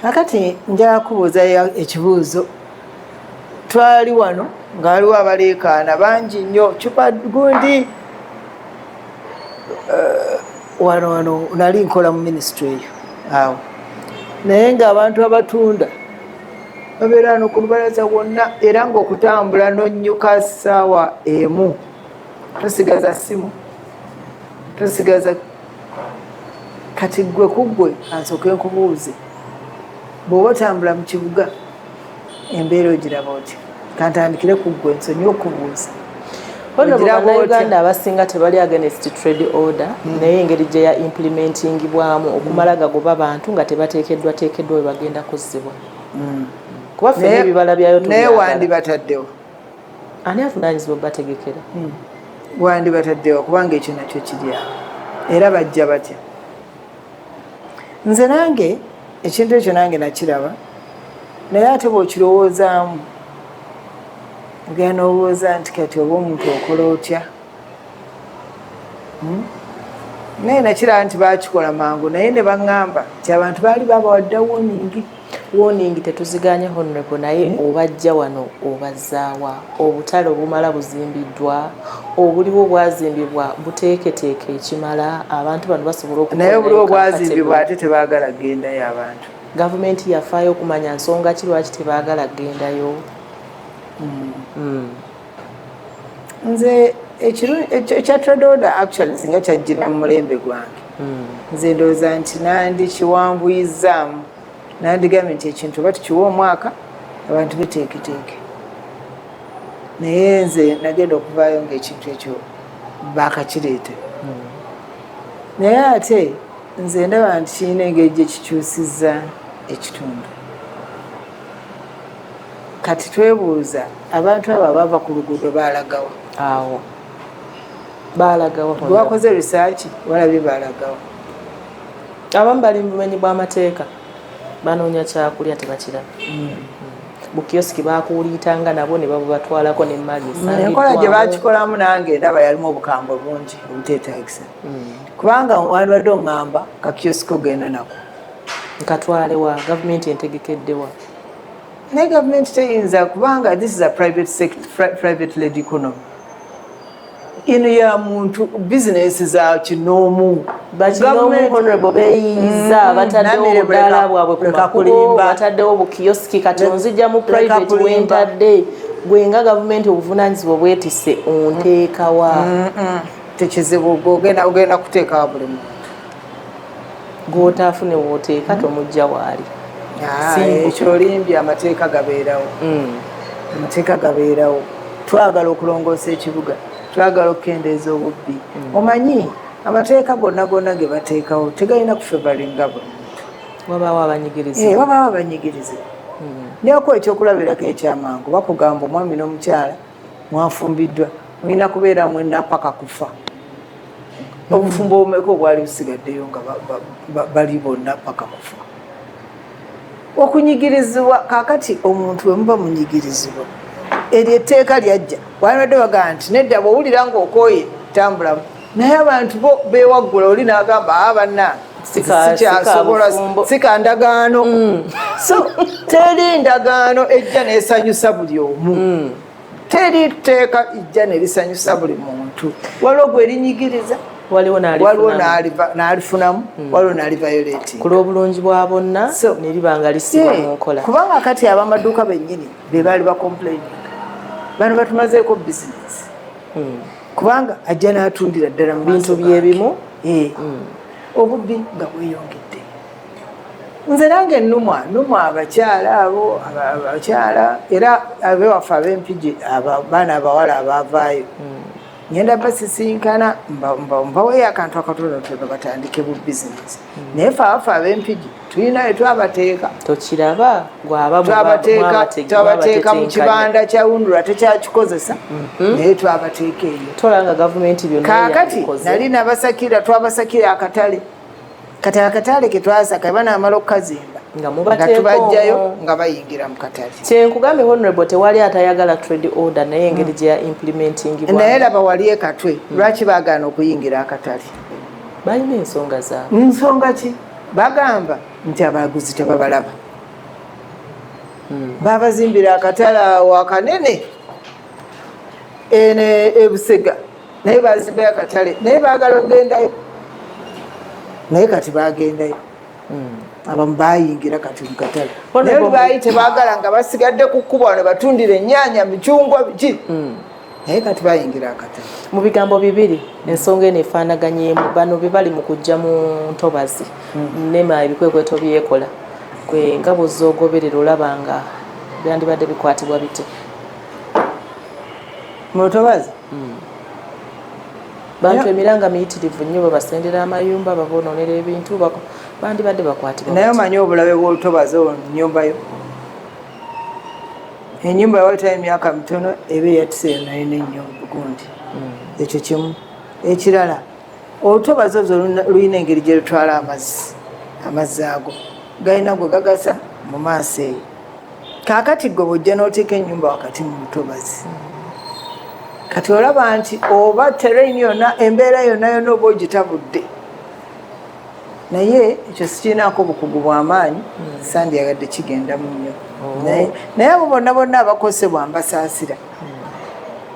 kakati njala kubuuza ekibuuzo. Twali wano ng'aliwo abaleekaana bangi nnyo cupa gundi wano nali nkola mu minisitule eyo awo naye ng'abantu abatunda babeera wano ku lubalaza wonna era ng'okutambula n'onnyuka ssaawa emu tosigaza ssimu tosigaza kati ggwe ku ggwe ansooke nkubuuze bw'oba otambula mu kibuga embeera ogiraba otya kantandikire ku ggwe nsonyi okubuuza
Bannayuganda abasinga tebali against trade order naye engeri gye ya implementingibwamu okumala gagoba abantu nga tebateekeddwa we bagenda kuzzibwa kuba ffe ebibala byayo
naye wandi bataddewo
ani avunaanyizibwa bategekera
wandi bataddewo kubanga ekyo nakyo kiri awo era bajja batya. Nze nange ekintu ekyo nange nakiraba naye ate bw'okirowoozaamu ogenda olowooza nti kati oba omuntu okola otya naye nakiraba nti baakikola mangu naye ne baŋŋamba nti abantu baali babawadde
warning tetuziganya honorable naye obajja wano obazzaawa obutale obumala buzimbiddwa obuliwo bwazimbibwa buteeketeeke ekimala abantu bano basobola okukola
naye obuliwo bwazimbibwa ate tebaagala kugendayo abantu
gavumenti yafaayo okumanya nsonga ki lwaki tebaagala kugendayo.
Nze ekya trade order actually singa kyajjira mu mulembe gwange nze ndowooza nti nandi kiwanvuyizaamu nandigambye nti ekintu oba tukiwa omwaka abantu biteeketeeke naye nze nagenda okuvaayo ngaekintu ekyo bakakireeta naye ate nze ndaba nti kirina engeri gye kikyusizza ekitundu. Kati twebuuza abantu abo abava ku luguudo baalagawa
awo baalagawa
lwakoze risaaki walabye baalagawa
abamu bali mu bumenyi bw'amateeka banoonya kyakulya tebakiraba bukiyosiki bakuuliitanga nabo ne babatwalako n'emmali
enkola gye baakikolamu nange ndaba yalimu obukambwe bungi obuteetaagisa kubanga wandibadde oŋŋamba kakiyosiki ogenda nako
nkatwalewa gavumenti entegekeddewa
naye gavumenti teyinza kubanga this is a private led economy ino ya muntu bizinesi za kinoomu
honorable beeyiza bataddewo obudaala bwabwe ku makubo bataddewo obukiyosiki kati onzijja mu private wentadde gwe nga gavumenti obuvunaanyizibwa bwetisse onteekawa
tekizibu ogenda kuteekawa buli muntu
gw'otaafune wooteeka tomujja waali
ekyolimbye amateeka gabeerawo amateeka gabeerawo twagala okulongoosa ekibuga twagala okukendeeza obubbi omanyi amateeka gonna ge bateekawo tegalina kufevalinga buli muntu
wabaawo abanyigiriza
wabaawo abanyigiriza nyoku ekyokulabirako ekyamangu bakugamba omwami n'omukyala mwafumbiddwa mulina kubeera mwenda paka kufa obufumbo obumeka obwali busigaddeyo nga bali bonna paka kufa okunyigirizibwa kakati omuntu we muba munyigirizibwa eryo etteeka lyajja walibadde bagaa nti nedda bw'owulira ng'okooye tambulamu naye abantu bo beewaggula oli n'agamba banna sikyasobola sikandagaano so teri ndagaano ejja n'esanyusa buli omu teri tteeka ijja nerisanyusa buli muntu waliwo gwe erinyigiriza waliwo n'alifunamu waliwo n'alivayoleeti
ku lw'obulungi bwa bonna ne liba nga lisibwa mu nkola
kubanga kati ab'amaduuka bennyini be baali bakomplaininga bano batumazeeko bizinesi kubanga ajja n'atundira ddala mu
bintu byebimu
obubbi nga bweyongedde nze nange nnumwa abakyala abo abakyala era abewaffe ab'empigi abaana abawala abaavaayo ngenda basisinkana mbaweeyo akantu akatonotono batandike bu bizinesi naye fe abaffe ab'empigi tulina etwabateeka
tokiraba
twabateeka mu kibanda kya Wundula tekyakikozesa naye twabateeka eyo
tolanga gavumenti byonna
kaakati nali nabasakira twabasakira akatale kati akatale ke twasaka banaamala okukazimba nga tubajjayo nga bayingira mu katale
kyenkugambe honorable tewali atayagala trade order naye engeri gye ya implementing
naye laba wali ekatwe lwaki baagaana okuyingira akatale
balina ensonga zaabwe
nsonga ki bagamba nti abaguzi tebabalaba babazimbira akatale awo akanene ebusega naye bazimbira akatale naye baagala ogendayo naye kati bagendayo abamu bayingira kati mu katale naye lubayi tebaagala nga basigadde ku kkubo ne batundira ennyaanya micungwa biki naye kati bayingira akatale
mu bigambo bibiri ensonga eno efaanaganyeemu bano be bali mu kujja mu ntobazi nema ebikwekweto byekola gwe nga bw'ozoogoberera olaba nga byandibadde bikwatibwa bite
mu ntobazi
bantu emiranga miyitirivu nnyo babasendera amayumba baboononera ebintu bandibadde bakwatibwa
naye omanyi obulabe bw'olutobazi olwo nnyumbayo ennyumba yawayitayo emyaka mitono eba eyatiseyo naye n'ennyumba gundi ekyo kimu ekirala olutobazi olwo lulina engeri gye lutwala amazzi ago galina gwe gagasa mu maaso eyo kaakati gwe bw'ojja n'oteeka ennyumba wakati mu lutobazi kati olaba nti oba terrain yonna embeera yonna oba ogitabudde naye ekyo sikirinaako bukugu bw'amaanyi sandyagadde kigendamu nnyo naye abo bonna abakosebwa mbasaasira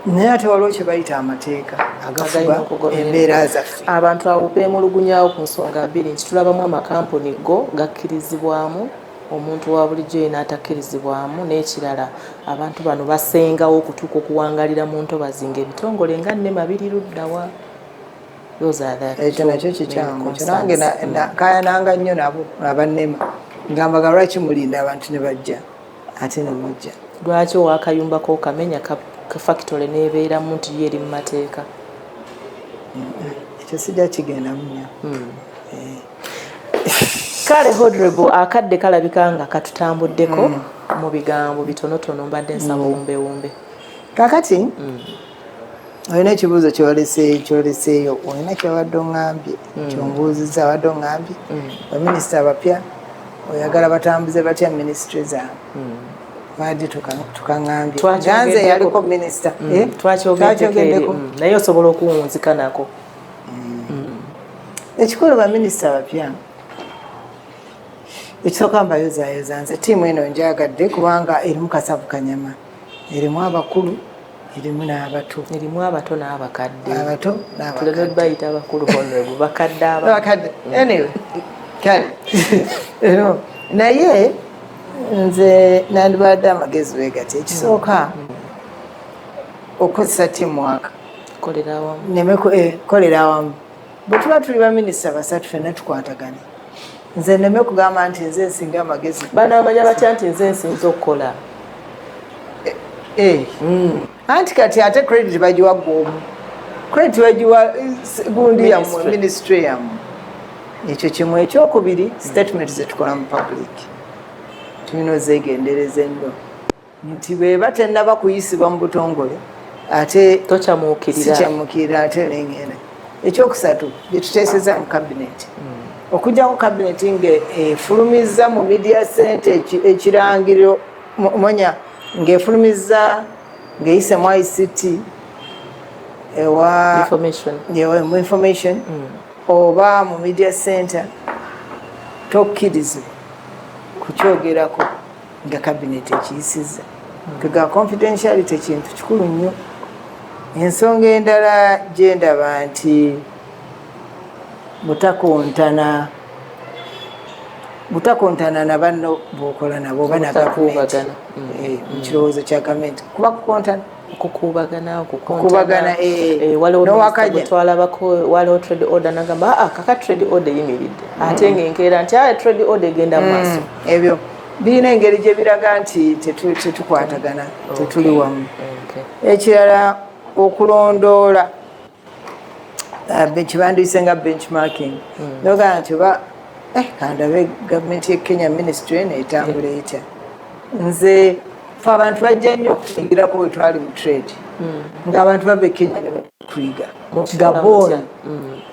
naye ate waliwo kye bayita amateeka agafuga embeera zaffe
abantu abo beemulugunyawo ku nsonga bbiri nti tulabamu amakampuni go gakkirizibwamu omuntu wa bulijjo yena atakkirizibwamu n'ekirala abantu bano basengawo okutuuka okuwangalira mu ntobazi ng'ebitongole nga nema biri luddawa
ekyo nakyo kikyangu nange kayananga nnyo nabo abannema ngambaga lwaki mulinda abantu ne bajja ate ne mujja
lwaki owakayumba k'okamenya ka factory n'ebeeramu nti yo eri mu mateeka
ekyo sijja kigendamu nnyo
kale honorable akadde kalabika nga katutambuddeko mu bigambo bitonotono mbadde nsaba wumbewumbe
kakati olina ekibuuzo kyoleseeyo olina kyobadde oŋŋambye kyombuuzizza abadde oŋŋambye baminisita abapya oyagala batambuze batya minisitule zaabwe badde tukaŋŋambye ganze yaliko minisita twakyogeddeko
naye osobola okuwunzika nako
ekikulu baminisita abapya ekisooka mbayozayoza nze ttiimu eno njagadde kubanga erimu kasavu kanyama erimu abakulu erimu n'abato
erimu abato n'abakadde
abato
tuleme bayita abakulu honorable bakadde
anyway kale naye nze nandibadde amagezi wegati ekisooka okukozesa teamwork kolera awamu bwe tuba tuli baminisita basatu fenna tukwatagane nze nneme kugamba nti nze nsinga amagezi
banaamanya batya nti nze nsinza okukola
anti kati ate credit bagiwa gwomu credit bagiwa gundi yammwe ministry yammwe ekyo kimu ekyokubiri statement zetukola mu public tulina ozeegendereza ennyo nti bweba tennaba kuyisibwa mu butongole ate tokyamukirira ate nengenda ekyokusatu byetuteeseza mu cabinet okujjako cabinet ng'efulumizza mu media center ekirangiriro monya ng'efulumizza ng'eyise mu ICT mu information oba mu media center tokkirize kukyogerako nga cabinet ekiyisizza kega confidentiality kintu kikulu nnyo ensonga endala gyendaba nti butakontana na banno bwokola nabo oba na gavumenti mu kirowoozo kya gavumenti kuba kukubagana
twalabako waliwo trade order nagamba kaka trade order yimiridde ate ngaenkeera nti trade order egenda mu maaso
ebyo birina engeri gye biraga nti tetukwatagana tetuli wamu ekirala okulondoola kibandiyise nga benchmarking nogaa nti oba kandabe gavumenti ye Kenya ministry neetambula etya nze fe abantu bajja nnyo okuyingirako we twali mu trade ng'abantu bava e Kenya ne batuyiga Gabon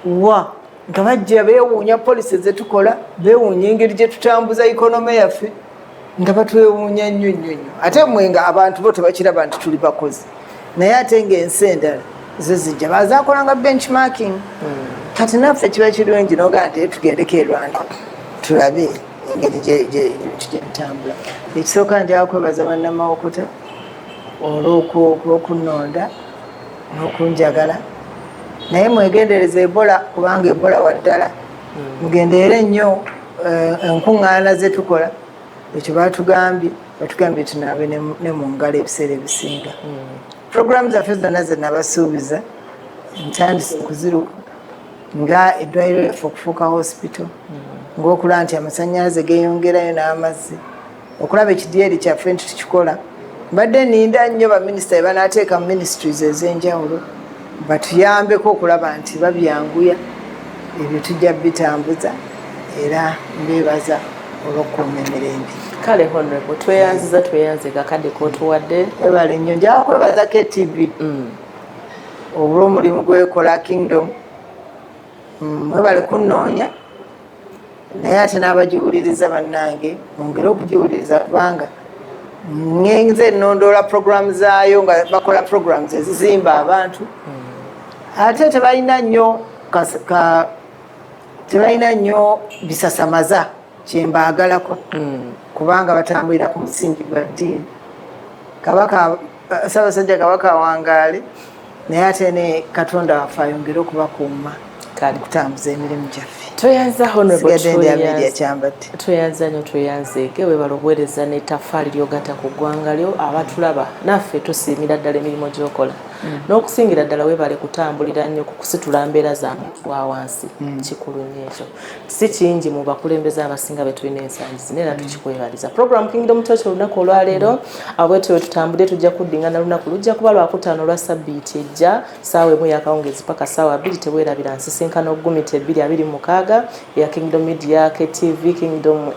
wa nga bajja beewuunya policy zetukola beewuunya engeri gye tutambuza ekonome yaffe nga batwewuunya nnyo nnyo nnyo ate mmwe nga abantu bo tebakiraba nti tuli bakozi naye ate ng'ensi endala zo zijja bazaakolanga benchmarking kati naffe kiba kirungi nogaa nti tugendeko e Rwanda tulabe engeri gye bitambula ekisooka njagala kwebaza bannamawokota olw'okunonda n'okunjagala naye mwegendereza Ebola kubanga Ebola waddala mugendeere nnyo enkuŋŋaana ze tukola ekyo batugambye tunaabe ne mu ngalo ebiseera ebisinga programu zaffe zonna ze nabasuubiza ntandise okuziruka nga eddwaliro lyaffe okufuuka hospital ng'okulaba nti amasannyalaze geeyongerayo n'amazzi okulaba ekidyeri kyaffe nti tukikola mbadde ninda nnyo baminisita banaateeka mu ministries ez'enjawulo batuyambeko okulaba nti babyanguya ebyo tujja bitambuza era mbeebaza olw'okukuuma emirembe.
Kale honorable tweyanze kakadde k'otuwadde
ebale nnyo njagala kwebaza KTV olw'omulimu gwekola Kingdom mwebale kunnoonya naye ate n'abagiwuliriza bannange mwongere okugiwuliriza kubanga ngenze nnondoola programu zaayo nga bakola programs ezizimba abantu ate tebalina nnyo bisasamaza kyembaagalako kubanga batambulira ku musingi gwa ddiini Ssaabasajja Kabaka wangaale naye ate ne Katonda waffe ayongere okubakuuma okutambuza emirimu gyaffe.
Tweyanza honorable tweyanze webala obuweereza n'ettaffaali ly'ogatta ku ggwanga lyo abatulaba naffe tusiimira ddala emirimu gy'okola n'okusingira ddala weebale kutambulira nnyo kukusitula mbeera z'abantu wa wansi kikulu nnyo ekyo si kingi mu bakulembeze abasinga be tulina ensangi zino era tukikwebaliza. Program Kingdom Touch olunaku olwaleero abwetu we tutambudde tujja kuddingana lunaku lujja kuba lwakutaano lwa sabbiiti ejja ssaawa emu yakawungezi paka ssaawa 2 tebwerabira nsisinkano Gumite 226 ya Kingdom Media KTV Kingdom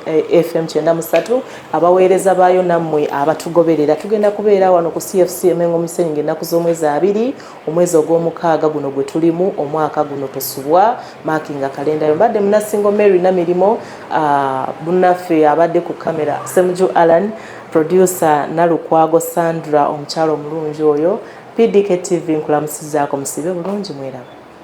FM 93 abaweereza baayo nammwe abatugoberera tugenda kubeera wano ku CFC Emengo Musenyi ennaku z'omwezi 2 omwezi ogw'omukaaga guno gwe tulimu omwaka guno tosubwa markinga kalendayo mbadde munasingo Mary na mirimo bunnaffe abadde ku kamera Semju Alan producer Nalukwago Sandra omukyalo omulungi oyo PDK TV nkulamusizaako musibe bulungi mweraba.